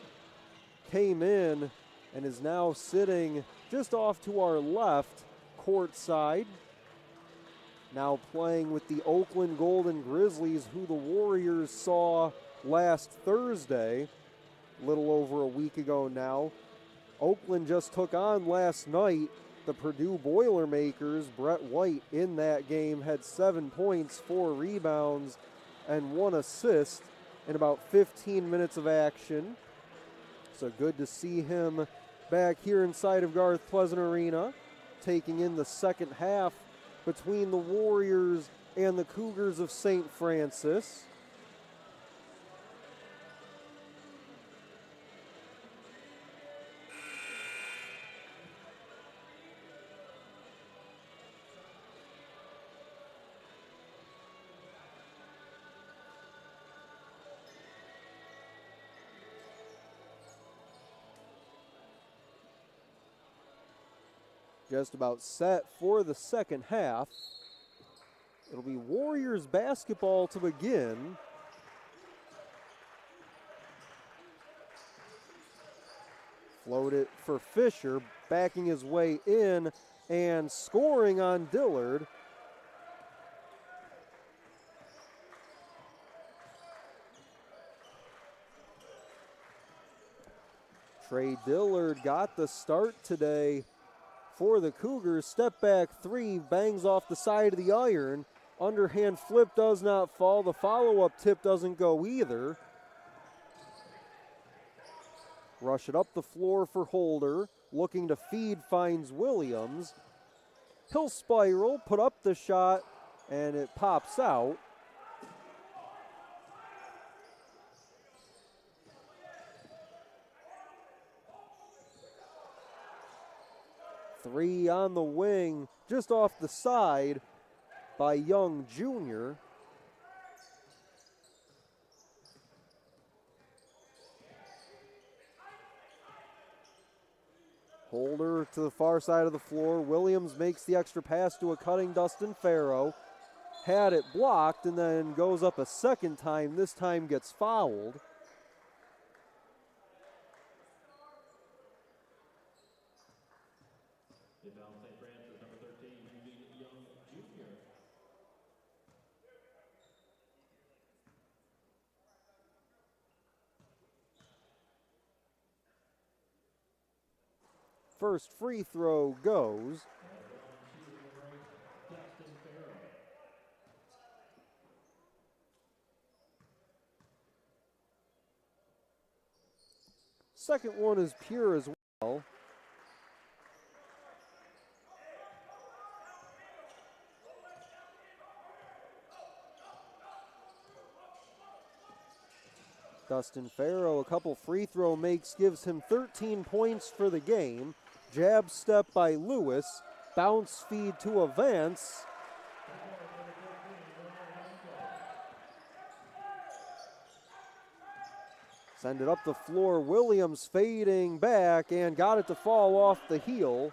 Speaker 1: came in and is now sitting just off to our left, courtside. Now playing with the Oakland Golden Grizzlies, who the Warriors saw last Thursday, a little over a week ago now. Oakland just took on last night the Purdue Boilermakers. Brett White in that game had 7 points, 4 rebounds, and 1 assist in about 15 minutes of action. So good to see him back here inside of Garth Pleasant Arena, taking in the second half between the Warriors and the Cougars of St. Francis. Just about set for the second half. It'll be Warriors basketball to begin. Float it for Fisher, backing his way in and scoring on Dillard. Trey Dillard got the start today for the Cougars. Step back 3, bangs off the side of the iron. Underhand flip does not fall. The follow-up tip doesn't go either. Rush it up the floor for Holder. Looking to feed, finds Williams. He'll spiral, put up the shot, and it pops out. Three on the wing, just off the side by Young Jr. Holder to the far side of the floor. Williams makes the extra pass to a cutting Dustin Farrow. Had it blocked and then goes up a second time. This time gets fouled. First free throw goes. Second one is pure as well. Dustin Farrow, a couple free throw makes, gives him 13 points for the game. Jab step by Lewis. Bounce feed to a Vance. Send it up the floor. Williams fading back and got it to fall off the heel.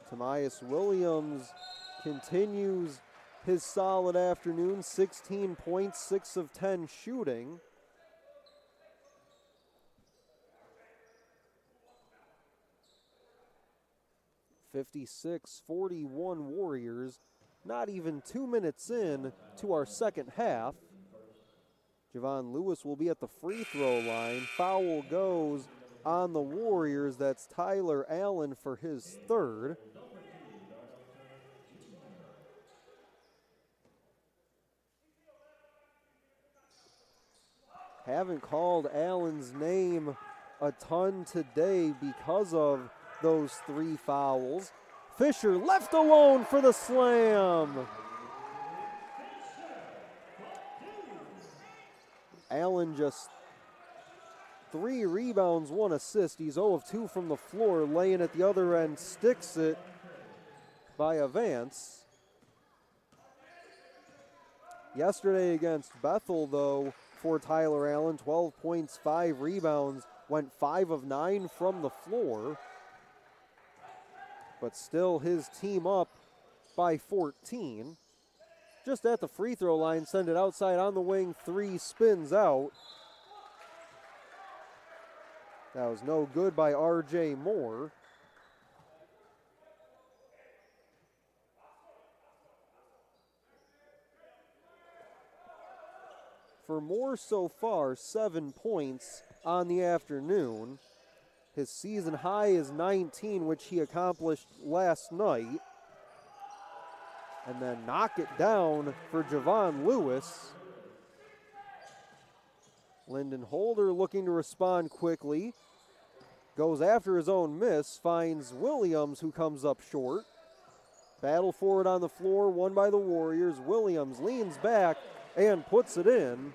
Speaker 1: Tomias Williams continues his solid afternoon. 16 points, 6 of 10 shooting. (56-41) Warriors not even 2 minutes in to our second half. Javon Lewis will be at the free throw line. Foul goes on the Warriors. That's Tyler Allen for his third. Haven't called Allen's name a ton today because of those 3 fouls. Fisher left alone for the slam. Allen just 3 rebounds, 1 assist. He's 0 of 2 from the floor. Laying at the other end, sticks it by Avance. Yesterday against Bethel, though, for Tyler Allen, 12 points, 5 rebounds, went 5 of 9 from the floor. But still his team up by 14. Just at the free throw line, send it outside on the wing, 3 spins out. That was no good by R.J. Moore. For Moore so far, 7 points on the afternoon. His season high is 19, which he accomplished last night. And then knock it down for Javon Lewis. Lyndon Holder looking to respond quickly. Goes after his own miss, finds Williams, who comes up short. Battle forward on the floor, won by the Warriors. Williams leans back and puts it in.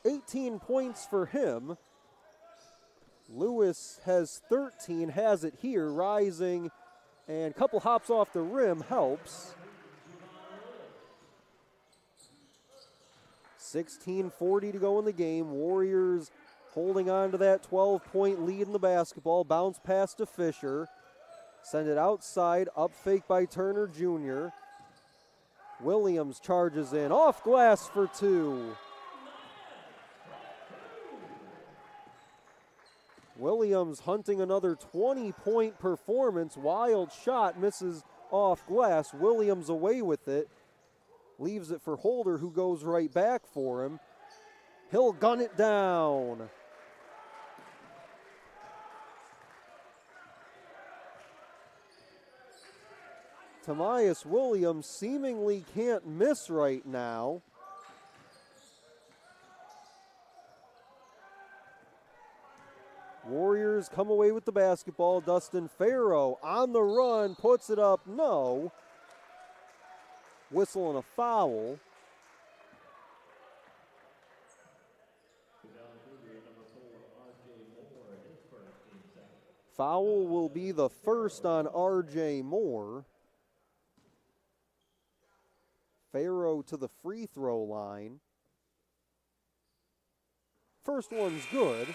Speaker 1: 18 points for him. Lewis has 13, has it here, rising, and a couple hops off the rim helps. 16:40 to go in the game. Warriors holding on to that 12-point lead in the basketball. Bounce pass to Fisher. Send it outside, up fake by Turner Jr. Williams charges in, off glass for 2. Williams hunting another 20-point performance. Wild shot, misses off glass. Williams away with it. Leaves it for Holder, who goes right back for him. He'll gun it down. Tamias Williams seemingly can't miss right now. Warriors come away with the basketball. Dustin Farrow on the run, puts it up, no. Whistle and a foul. Foul will be the first on R.J. Moore. Farrow to the free throw line. First one's good.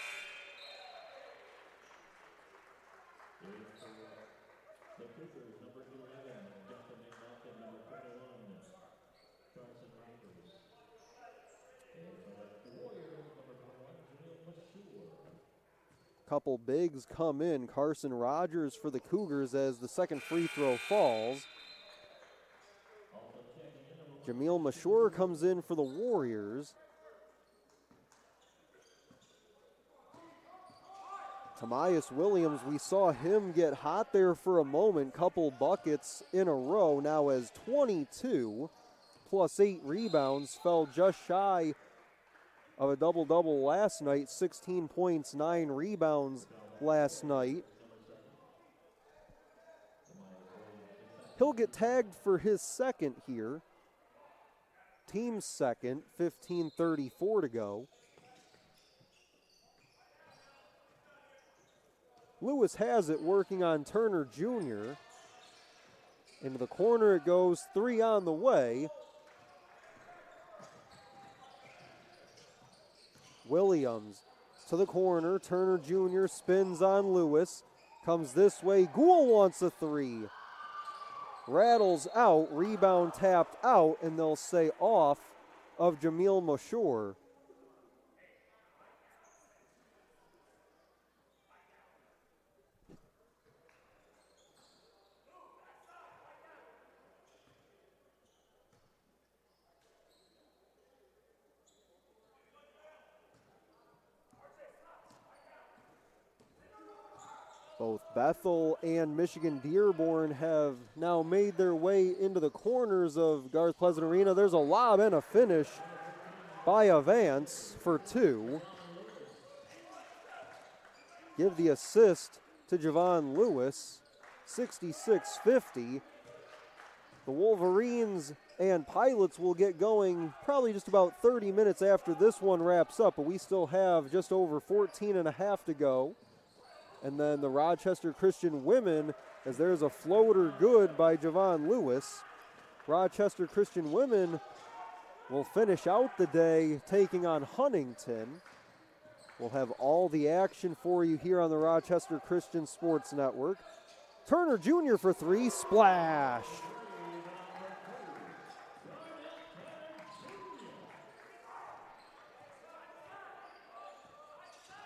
Speaker 1: Couple bigs come in. Carson Rogers for the Cougars as the second free throw falls. Jamil Mashur comes in for the Warriors. Tamias Williams, we saw him get hot there for a moment. Couple buckets in a row, now as 22 plus 8 rebounds. Fell just shy of a double-double last night. 16 points, 9 rebounds last night. He'll get tagged for his second here. Team's second, 15:34 to go. Lewis has it, working on Turner Jr. Into the corner it goes, 3 on the way. Williams to the corner, Turner Jr. spins on Lewis, comes this way, Gould wants a 3. Rattles out, rebound tapped out, and they'll say off of Jamil Mashur. Both Bethel and Michigan Dearborn have now made their way into the corners of Garth Pleasant Arena. There's a lob and a finish by Avance for 2. Give the assist to Javon Lewis, 66-50. The Wolverines and Pilots will get going probably just about 30 minutes after this one wraps up, but we still have just over 14 and a half to go. And then the Rochester Christian women, as there's a floater good by Javon Lewis. Rochester Christian women will finish out the day taking on Huntington. We'll have all the action for you here on the Rochester Christian Sports Network. Turner Jr. for 3, splash.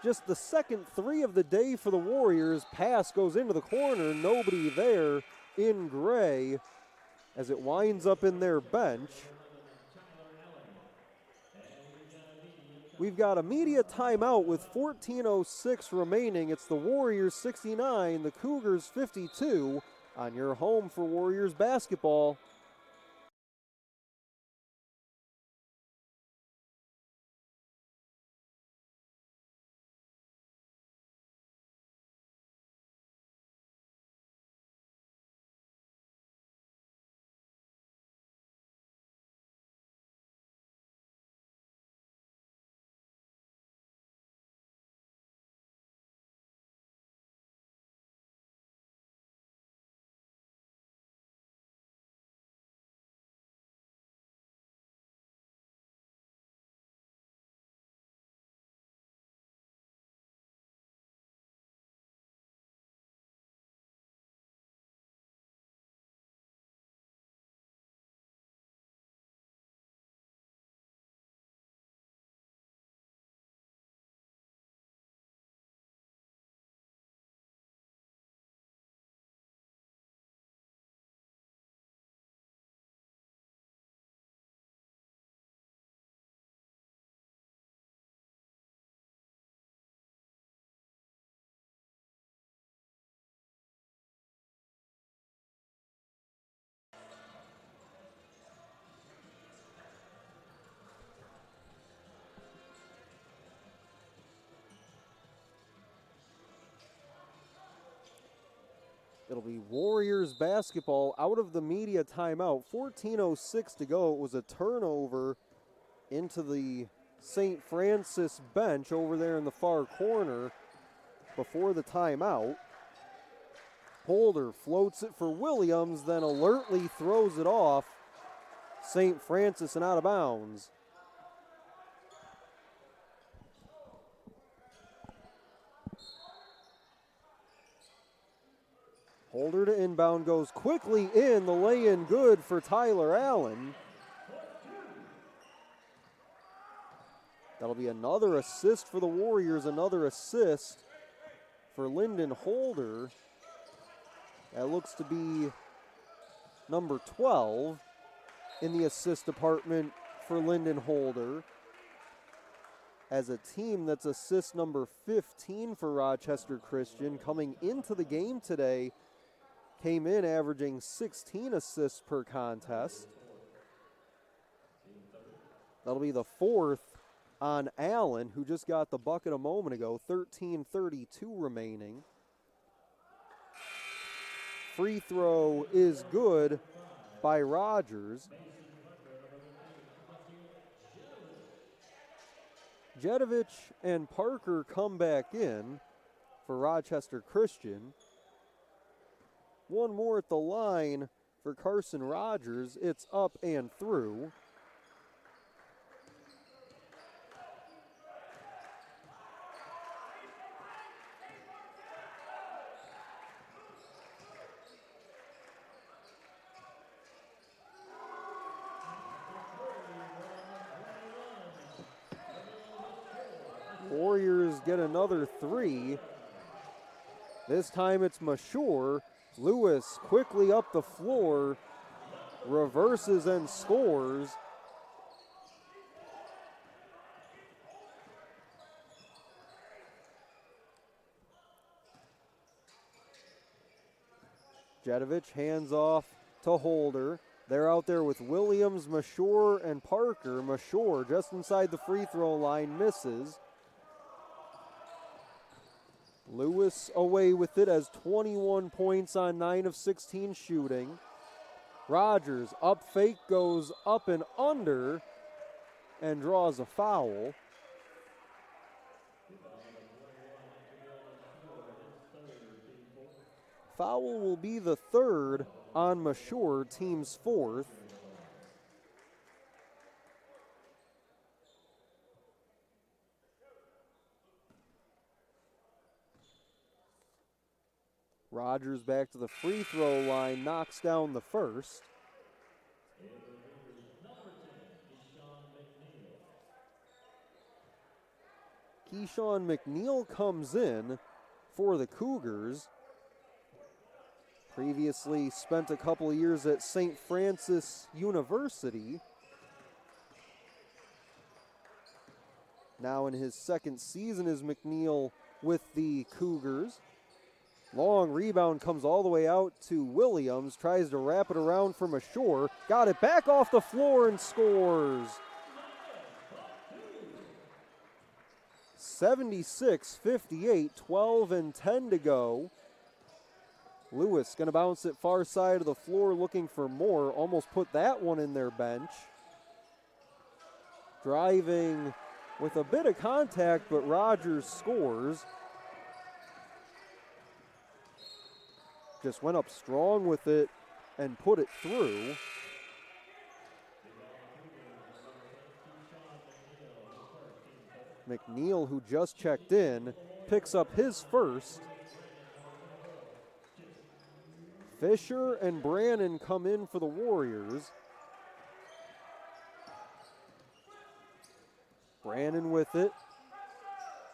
Speaker 1: Just the second 3 of the day for the Warriors. Pass goes into the corner, nobody there in gray as it winds up in their bench. We've got a media timeout with 14:06 remaining. It's the Warriors 69, the Cougars 52 on your home for Warriors basketball. It'll be Warriors basketball out of the media timeout. 14:06 to go. It was a turnover into the St. Francis bench over there in the far corner before the timeout. Holder floats it for Williams, then alertly throws it off St. Francis and out of bounds. Holder to inbound, goes quickly in, the lay-in good for Tyler Allen. That'll be another assist for the Warriors, another assist for Lyndon Holder. That looks to be number 12 in the assist department for Lyndon Holder. As a team, that's assist number 15 for Rochester Christian. Coming into the game today, came in averaging 16 assists per contest. That'll be the 4th on Allen, who just got the bucket a moment ago. 13:32 remaining. Free throw is good by Rogers. Jedovich and Parker come back in for Rochester Christian. One more at the line for Carson Rogers. It's up and through. Warriors get another 3. This time it's Mashur. Lewis quickly up the floor, reverses and scores. Jedovich hands off to Holder. They're out there with Williams, Mashore, and Parker. Mashore just inside the free throw line, misses. Lewis away with it as 21 points on 9 of 16 shooting. Rogers up fake, goes up and under and draws a foul. Foul will be the third on Mashore, team's fourth. Rogers back to the free throw line, knocks down the first. Keyshawn McNeil comes in for the Cougars. Previously spent a couple of years at St. Francis University. Now in his second season is McNeil with the Cougars. Long rebound comes all the way out to Williams. Tries to wrap it around for Mashore. Got it back off the floor and scores. 76-58, 12 and 10 to go. Lewis going to bounce it far side of the floor looking for more. Almost put that one in their bench. Driving with a bit of contact, but Rogers scores. Just went up strong with it and put it through. McNeil, who just checked in, picks up his first. Fisher and Brannon come in for the Warriors. Brannon with it.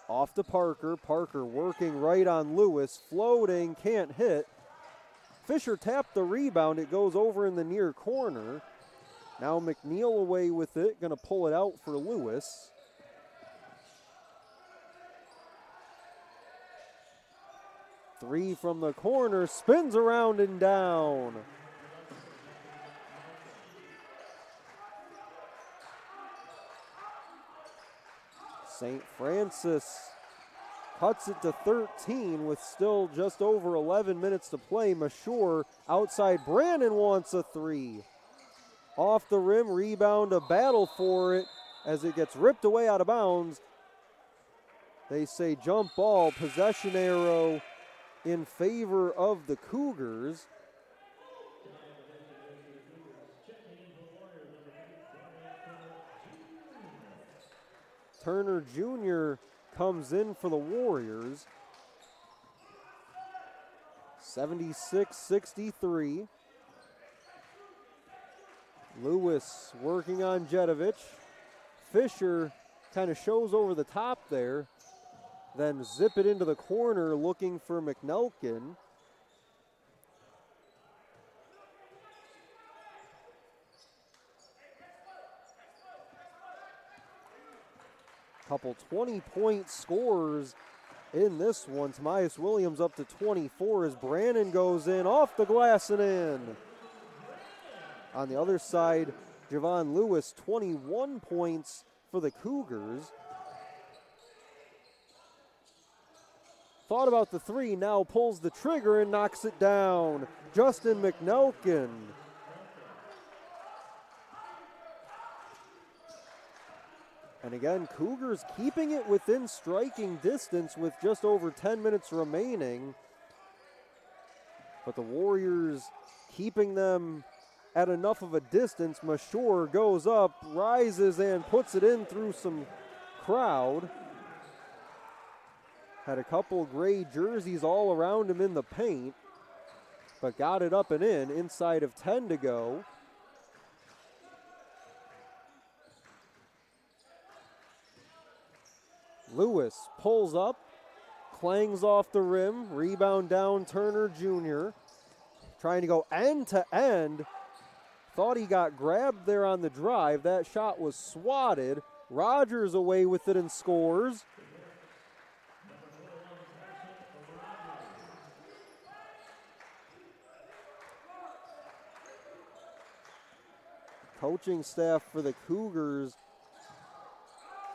Speaker 1: Off to Parker. Parker working right on Lewis. Floating, can't hit. Fisher tapped the rebound. It goes over in the near corner. Now McNeil away with it. Going to pull it out for Lewis. Three from the corner. Spins around and down. St. Francis cuts it to 13 with still just over 11 minutes to play. Mashore outside. Brannon wants a three. Off the rim, rebound, a battle for it as it gets ripped away out of bounds. They say jump ball, possession arrow in favor of the Cougars. Turner Jr. comes in for the Warriors. 76-63. Lewis working on Jedovich. Fisher kind of shows over the top there. Then zip it into the corner looking for McNelkin. Couple 20-point scores in this one. Tobias Williams up to 24 as Brannon goes in off the glass and in. On the other side, Javon Lewis, 21 points for the Cougars. Thought about the three, now pulls the trigger and knocks it down. Justin McNelkin. And again, Cougars keeping it within striking distance with just over 10 minutes remaining. But the Warriors keeping them at enough of a distance. Mashore goes up, rises, and puts it in through some crowd. Had a couple gray jerseys all around him in the paint, but got it up and in inside of 10 to go. Lewis pulls up, clangs off the rim, rebound down Turner Jr. Trying to go end to end. Thought he got grabbed there on the drive. That shot was swatted. Rogers away with it and scores. Coaching staff for the Cougars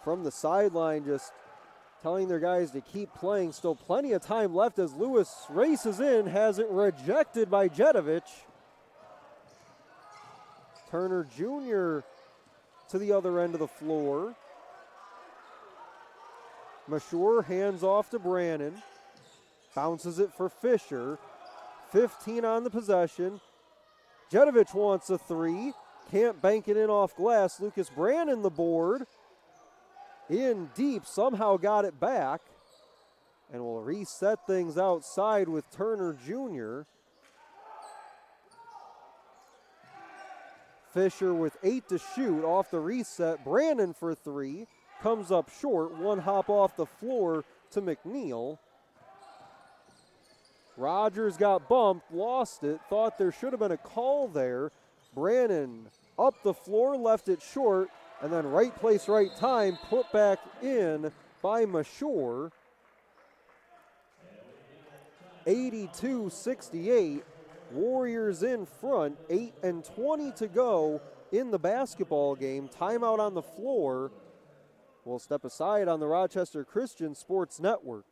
Speaker 1: from the sideline just telling their guys to keep playing. Still plenty of time left as Lewis races in, has it rejected by Jedovic. Turner Jr. to the other end of the floor. Mashur hands off to Brannon. Bounces it for Fisher. 15 on the possession. Jedovic wants a three. Can't bank it in off glass. Lucas Brannon the board. In deep, somehow got it back. And will reset things outside with Turner Jr. Fisher with 8 to shoot off the reset. Brannon for three. Comes up short. One hop off the floor to McNeil. Rogers got bumped, lost it. Thought there should have been a call there. Brannon up the floor, left it short. And then right place, right time, put back in by Mashur. 82-68. Warriors in front, 8:20 to go in the basketball game. Timeout on the floor. We'll step aside on the Rochester Christian Sports Network.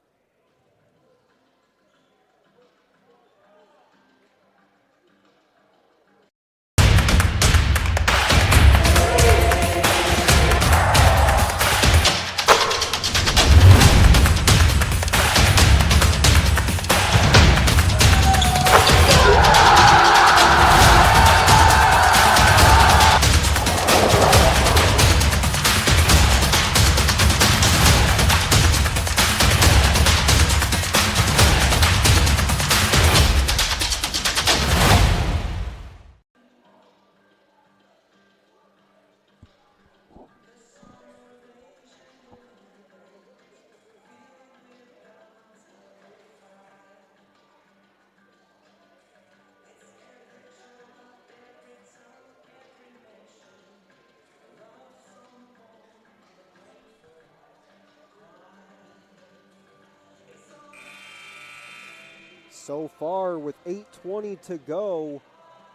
Speaker 1: So far, with 8:20 to go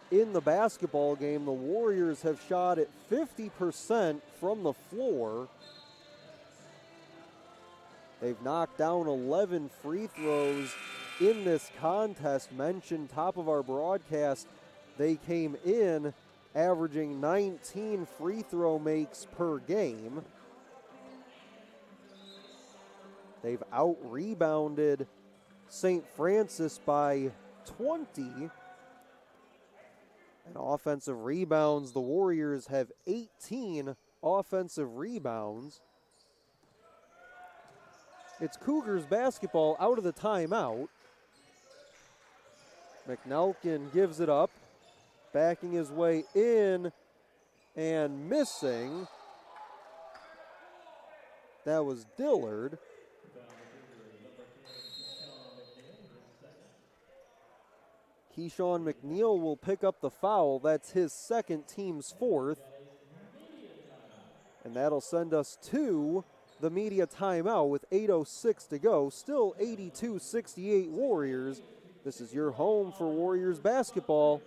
Speaker 1: in the basketball game, the Warriors have shot at 50% from the floor. They've knocked down 11 free throws in this contest. Mentioned top of our broadcast, they came in averaging 19 free throw makes per game. They've out-rebounded St. Francis by 20. And offensive rebounds, the Warriors have 18 offensive rebounds. It's Cougars basketball out of the timeout. McNelkin gives it up, backing his way in and missing. That was Dillard. Keyshawn McNeil will pick up the foul. That's his second, team's fourth. And that'll send us to the media timeout with 8:06 to go. Still 82-68 Warriors. This is your home for Warriors basketball.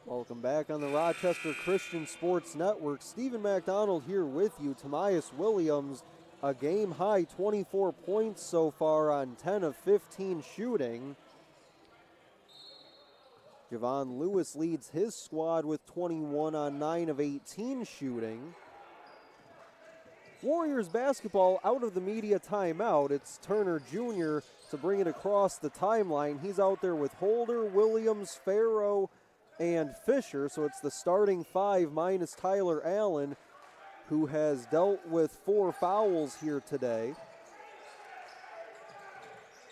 Speaker 1: Welcome back on the Rochester Christian Sports Network. Stephen McDonald here with you. Tomias Williams, a game-high 24 points so far on 10 of 15 shooting. Javon Lewis leads his squad with 21 on 9 of 18 shooting. Warriors basketball out of the media timeout. It's Turner Jr. to bring it across the timeline. He's out there with Holder, Williams, Farrow, and Fisher. So it's the starting 5 minus Tyler Allen, who has dealt with 4 fouls here today.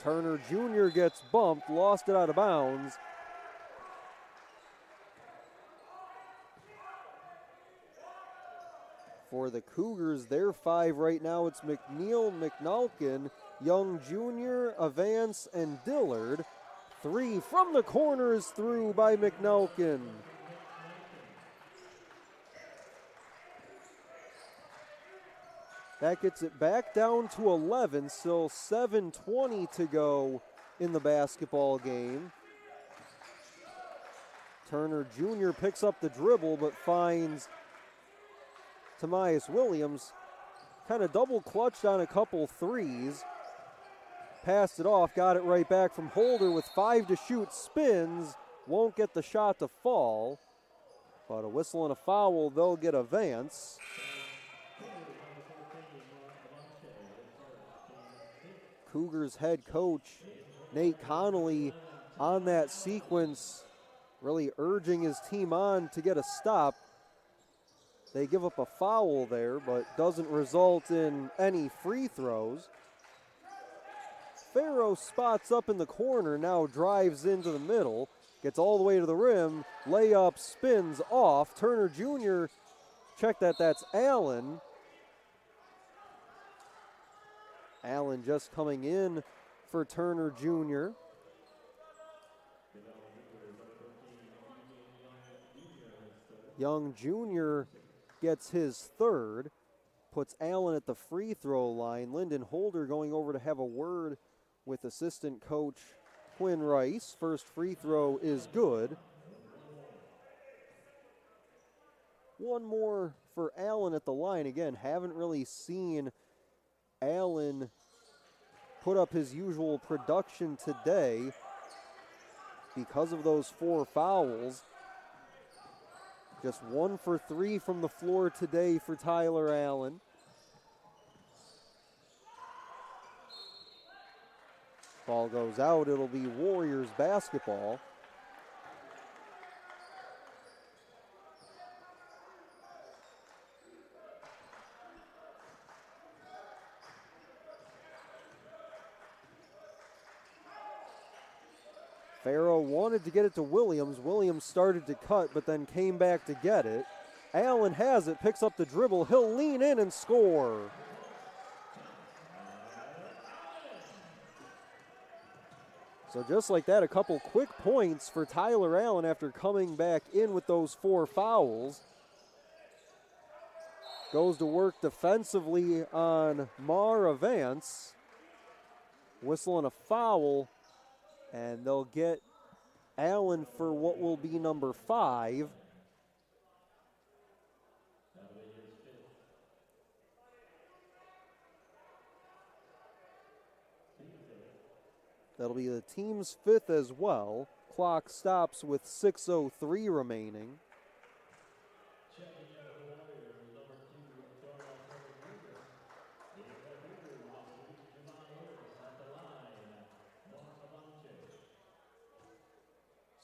Speaker 1: Turner Jr. gets bumped, lost it out of bounds. For the Cougars, their 5 right now, it's McNeil, McNalkin, Young Jr., Avance, and Dillard. 3 from the corners through by McNalkin. That gets it back down to 11, still 7:20 to go in the basketball game. Turner Jr. picks up the dribble but finds Tamias Williams, kind of double clutched on a couple threes. Passed it off, got it right back from Holder with 5 to shoot, spins, won't get the shot to fall. But a whistle and a foul, they'll get Avance. Cougars head coach Nate Connolly on that sequence, really urging his team on to get a stop. They give up a foul there, but doesn't result in any free throws. Farrow spots up in the corner, now drives into the middle, gets all the way to the rim, layup spins off. Turner Jr., check that, that's Allen. Allen just coming in for Turner Jr. Young Jr. gets his 3rd, puts Allen at the free throw line. Lyndon Holder going over to have a word with assistant coach Quinn Rice. First free throw is good. One more for Allen at the line. Again, haven't really seen Allen put up his usual production today because of those 4 fouls. Just 1 for 3 from the floor today for Tyler Allen. Ball goes out, it'll be Warriors basketball. Farrow wanted to get it to Williams. Williams started to cut, but then came back to get it. Allen has it, picks up the dribble. He'll lean in and score. So just like that, a couple quick points for Tyler Allen after coming back in with those 4 fouls. Goes to work defensively on Mar Avance. Whistle and a foul. And they'll get Allen for what will be number 5. That'll be the team's 5th as well. Clock stops with 6:03 remaining.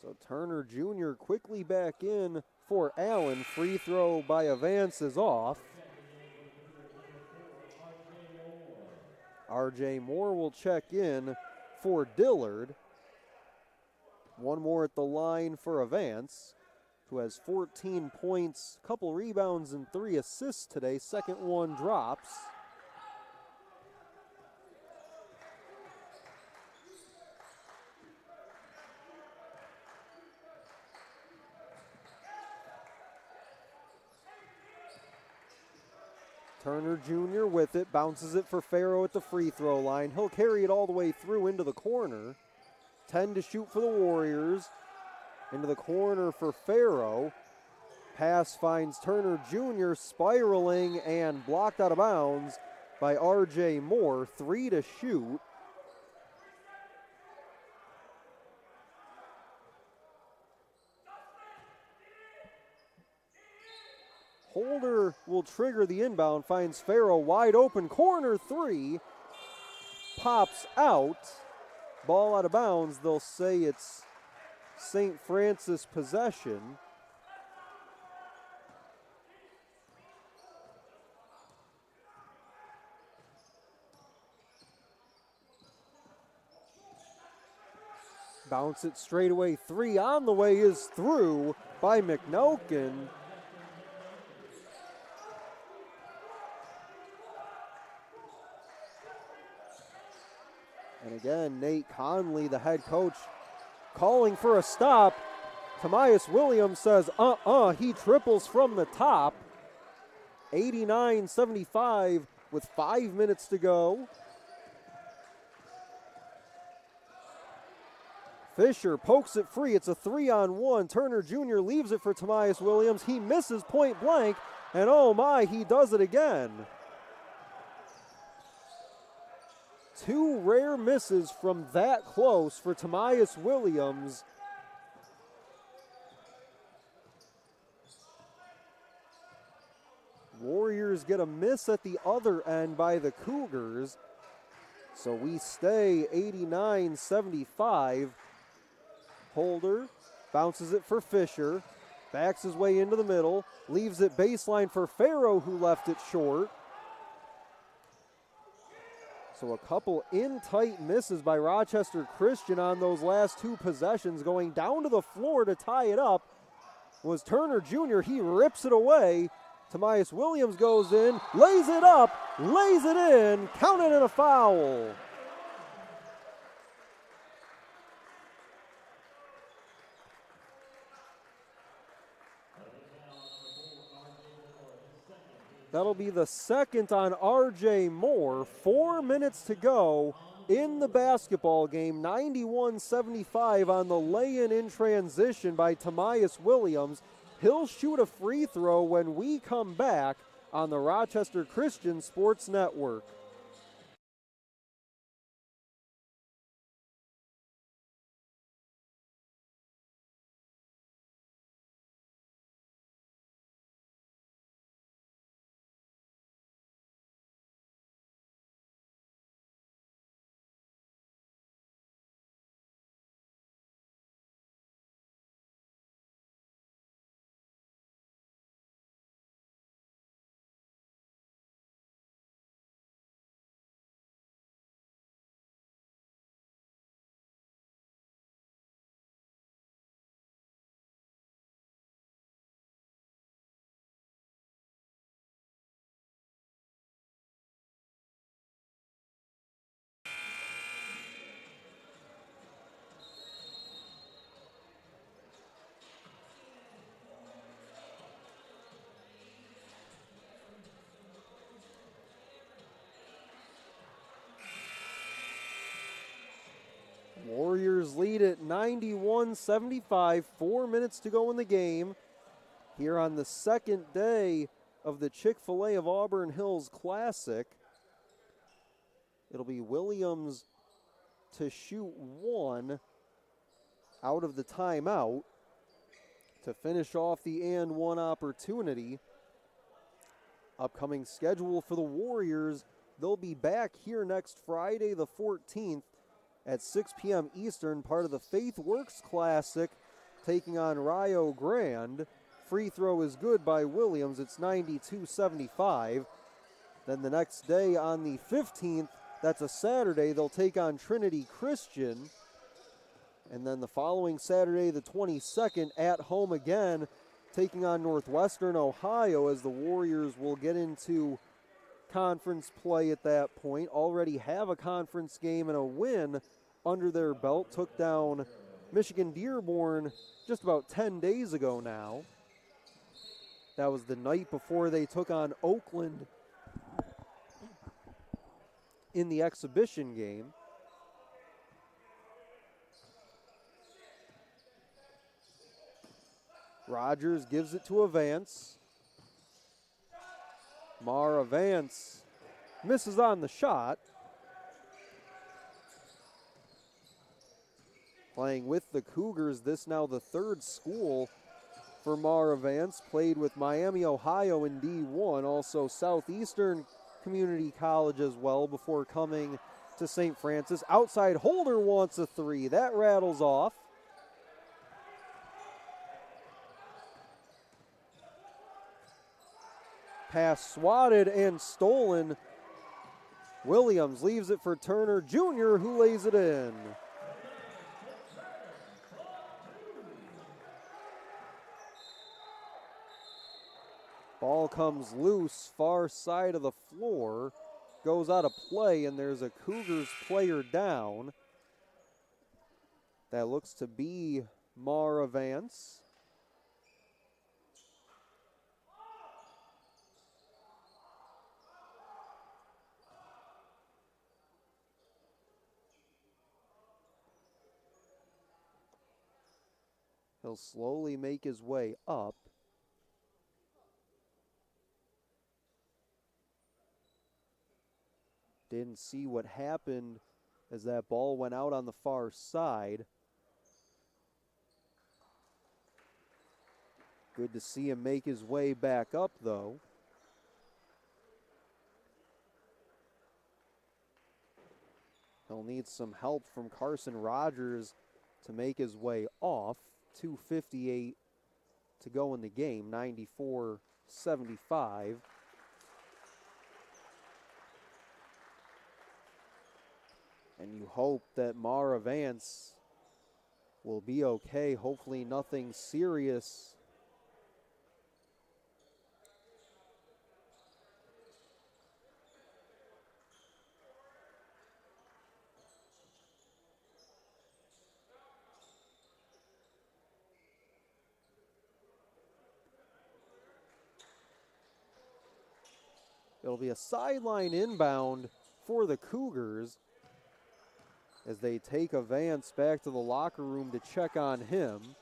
Speaker 1: So Turner Jr. quickly back in for Allen. Free throw by Avance is off. R.J. Moore will check in for Dillard. One more at the line for Avance, who has 14 points, couple rebounds, and 3 assists today. Second one drops. Turner Jr. with it, bounces it for Farrow at the free throw line. He'll carry it all the way through into the corner. 10 to shoot for the Warriors. Into the corner for Farrow. Pass finds Turner Jr. spiraling and blocked out of bounds by R.J. Moore. 3 to shoot. Holder will trigger the inbound, finds Farrow wide open, corner three, pops out. Ball out of bounds. They'll say it's St. Francis possession. Bounce it straight away. Three on the way is through by McNoken. And again, Nate Conley, the head coach, calling for a stop. Tomias Williams says, he triples from the top. 89-75 with 5 minutes to go. Fisher pokes it free. It's a 3-on-1. Turner Jr. leaves it for Tomias Williams. He misses point blank, and oh my, he does it again. Two rare misses from that close for Tomias Williams. Warriors get a miss at the other end by the Cougars. So we stay 89-75. Holder bounces it for Fisher. Backs his way into the middle. Leaves it baseline for Farrow, who left it short. So a couple in-tight misses by Rochester Christian on those last two possessions. Going down to the floor to tie it up was Turner Jr. He rips it away. Tomias Williams goes in, lays it up, lays it in, counted in a foul. That'll be the second on R.J. Moore. 4 minutes to go in the basketball game. 91-75 on the lay-in in transition by Tomias Williams. He'll shoot a free throw when we come back on the Rochester Christian Sports Network. Warriors lead at 91-75, 4 minutes to go in the game. Here on the second day of the Chick-fil-A of Auburn Hills Classic. It'll be Williams to shoot one out of the timeout to finish off the and one opportunity. Upcoming schedule for the Warriors, they'll be back here next Friday the 14th at 6 p.m. Eastern, part of the Faith Works Classic, taking on Rio Grande. Free throw is good by Williams. It's 92-75. Then the next day on the 15th, that's a Saturday, they'll take on Trinity Christian. And then the following Saturday, the 22nd, at home again, taking on Northwestern Ohio, as the Warriors will get into conference play at that point. Already have a conference game and a win under their belt. Took down Michigan Dearborn just about 10 days ago now. That was the night before they took on Oakland in the exhibition game. Rogers gives it to Avance. Mara Vance misses on the shot. Playing with the Cougars, this now the third school for Mara Vance. Played with Miami, Ohio in D1, also Southeastern Community College as well before coming to St. Francis. Outside Holder wants a three. That rattles off. Pass swatted and stolen. Williams leaves it for Turner Jr., who lays it in. Ball comes loose, far side of the floor, goes out of play, and there's a Cougars player down. That looks to be Mara Vance. He'll slowly make his way up. Didn't see what happened as that ball went out on the far side. Good to see him make his way back up, though. He'll need some help from Carson Rogers to make his way off. 2:58 to go in the game, 94-75. And you hope that Mara Vance will be okay. Hopefully nothing serious. It'll be a sideline inbound for the Cougars as they take a Vance back to the locker room to check on him.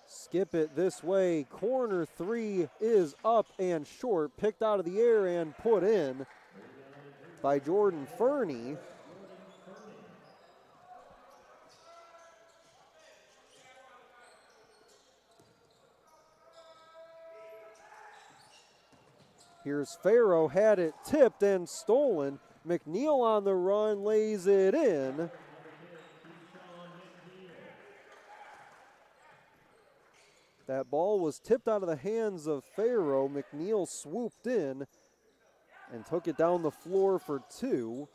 Speaker 1: Skip it this way. Corner three is up and short. Picked out of the air and put in by Jordan Fernie. Here's Farrow, had it tipped and stolen. McNeil on the run, lays it in. That ball was tipped out of the hands of Farrow. McNeil swooped in and took it down the floor for two.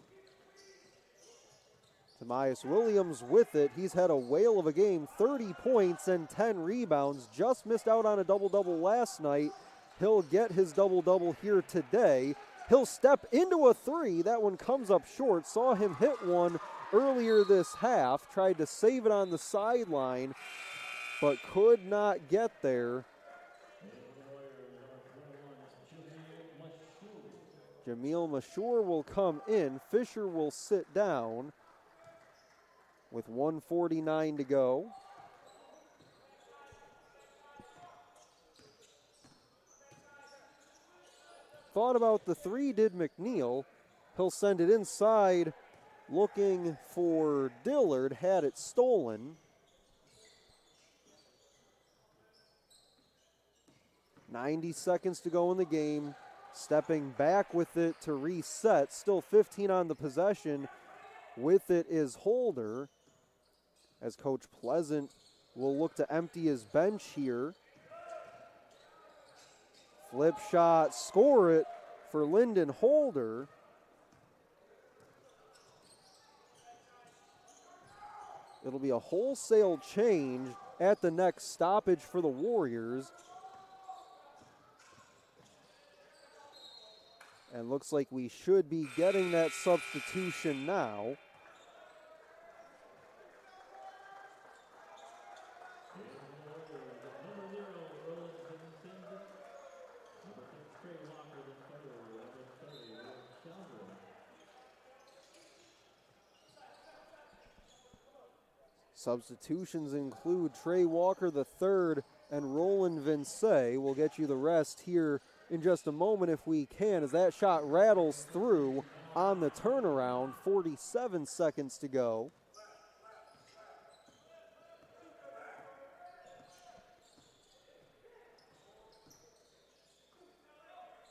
Speaker 1: Tobias Williams with it. He's had a whale of a game, 30 points and 10 rebounds. Just missed out on a double-double last night. He'll get his double-double here today. He'll step into a three. That one comes up short. Saw him hit one earlier this half. Tried to save it on the sideline, but could not get there. Jameel Mashur will come in. Fisher will sit down with 1:49 to go. Thought about the three, did McNeil. He'll send it inside, looking for Dillard, had it stolen. 90 seconds to go in the game. Stepping back with it to reset. Still 15 on the possession. With it is Holder, as Coach Pleasant will look to empty his bench here. Flip shot, score it for Lyndon Holder. It'll be a wholesale change at the next stoppage for the Warriors. And looks like we should be getting that substitution now. Substitutions include Trey Walker III and Roland Vince. We'll get you the rest here in just a moment if we can, as that shot rattles through. on the turnaround, 47 seconds to go.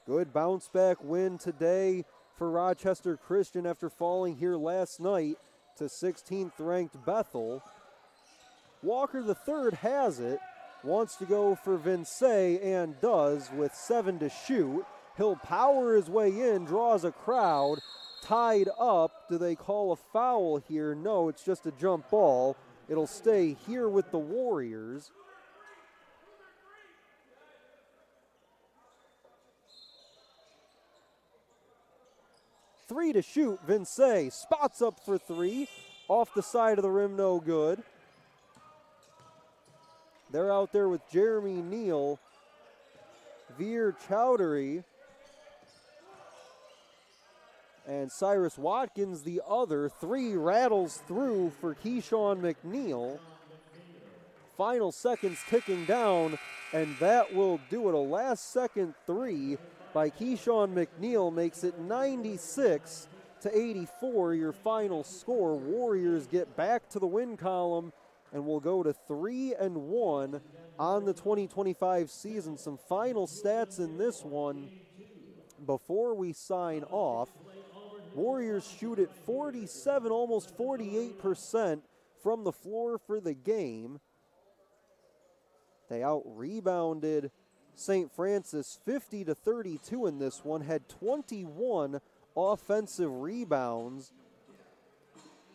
Speaker 1: Good bounce back win today for Rochester Christian after falling here last night to 16th ranked Bethel. Walker III has it, wants to go for Vince and does with 7 to shoot. He'll power his way in, draws a crowd, tied up. Do they call a foul here? No, it's just a jump ball. It'll stay here with the Warriors. Three to shoot, Vince spots up for 3, off the side of the rim, no good. They're out there with Jeremy Neal, Veer Chowdhury, and Cyrus Watkins the other. 3 rattles through for Keyshawn McNeil. Final seconds ticking down, and that will do it. A last-second 3 by Keyshawn McNeil makes it 96 to 84, your final score. Warriors get back to the win column and will go to 3-1 on the 2025 season. Some final stats in this one before we sign off. Warriors shoot at 47, almost 48% from the floor for the game. They out-rebounded St. Francis 50 to 32 in this one, had 21 offensive rebounds.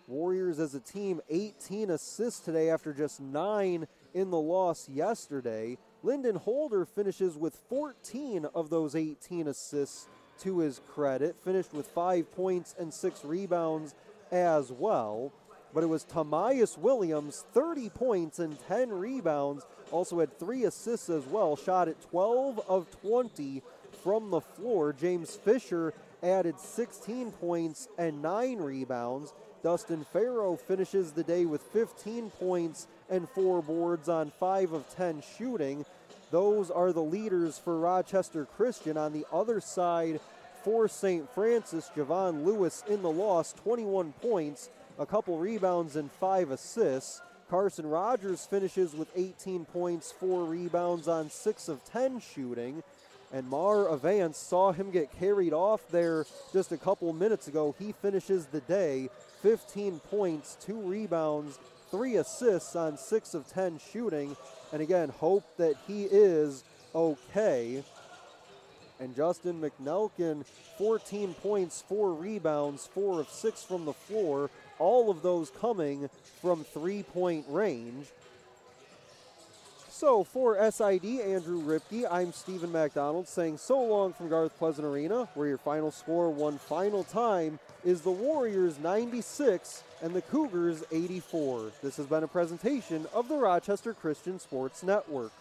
Speaker 1: Warriors as a team, 18 assists today after just 9 in the loss yesterday. Lyndon Holder finishes with 14 of those 18 assists to his credit, finished with 5 points and 6 rebounds as well. But it was Tamias Williams, 30 points and 10 rebounds, also had 3 assists as well, shot at 12 of 20 from the floor. James Fisher added 16 points and 9 rebounds. Dustin Farrow finishes the day with 15 points and 4 boards on 5 of 10 shooting. Those are the leaders for Rochester Christian. On the other side for St. Francis, Javon Lewis in the loss, 21 points, a couple rebounds and 5 assists. Carson Rogers finishes with 18 points, 4 rebounds on 6 of 10 shooting. And Mar Avance, saw him get carried off there just a couple minutes ago. He finishes the day, 15 points, 2 rebounds, 3 assists on 6 of 10 shooting. And again, hope that he is okay. And Justin McNelkin, 14 points, 4 rebounds, 4 of 6 from the floor, all of those coming from 3-point range. So for SID, Andrew Ripke, I'm Stephen MacDonald saying so long from Garth Pleasant Arena, where your final score one final time is the Warriors 96 and the Cougars 84. This has been a presentation of the Rochester Christian Sports Network.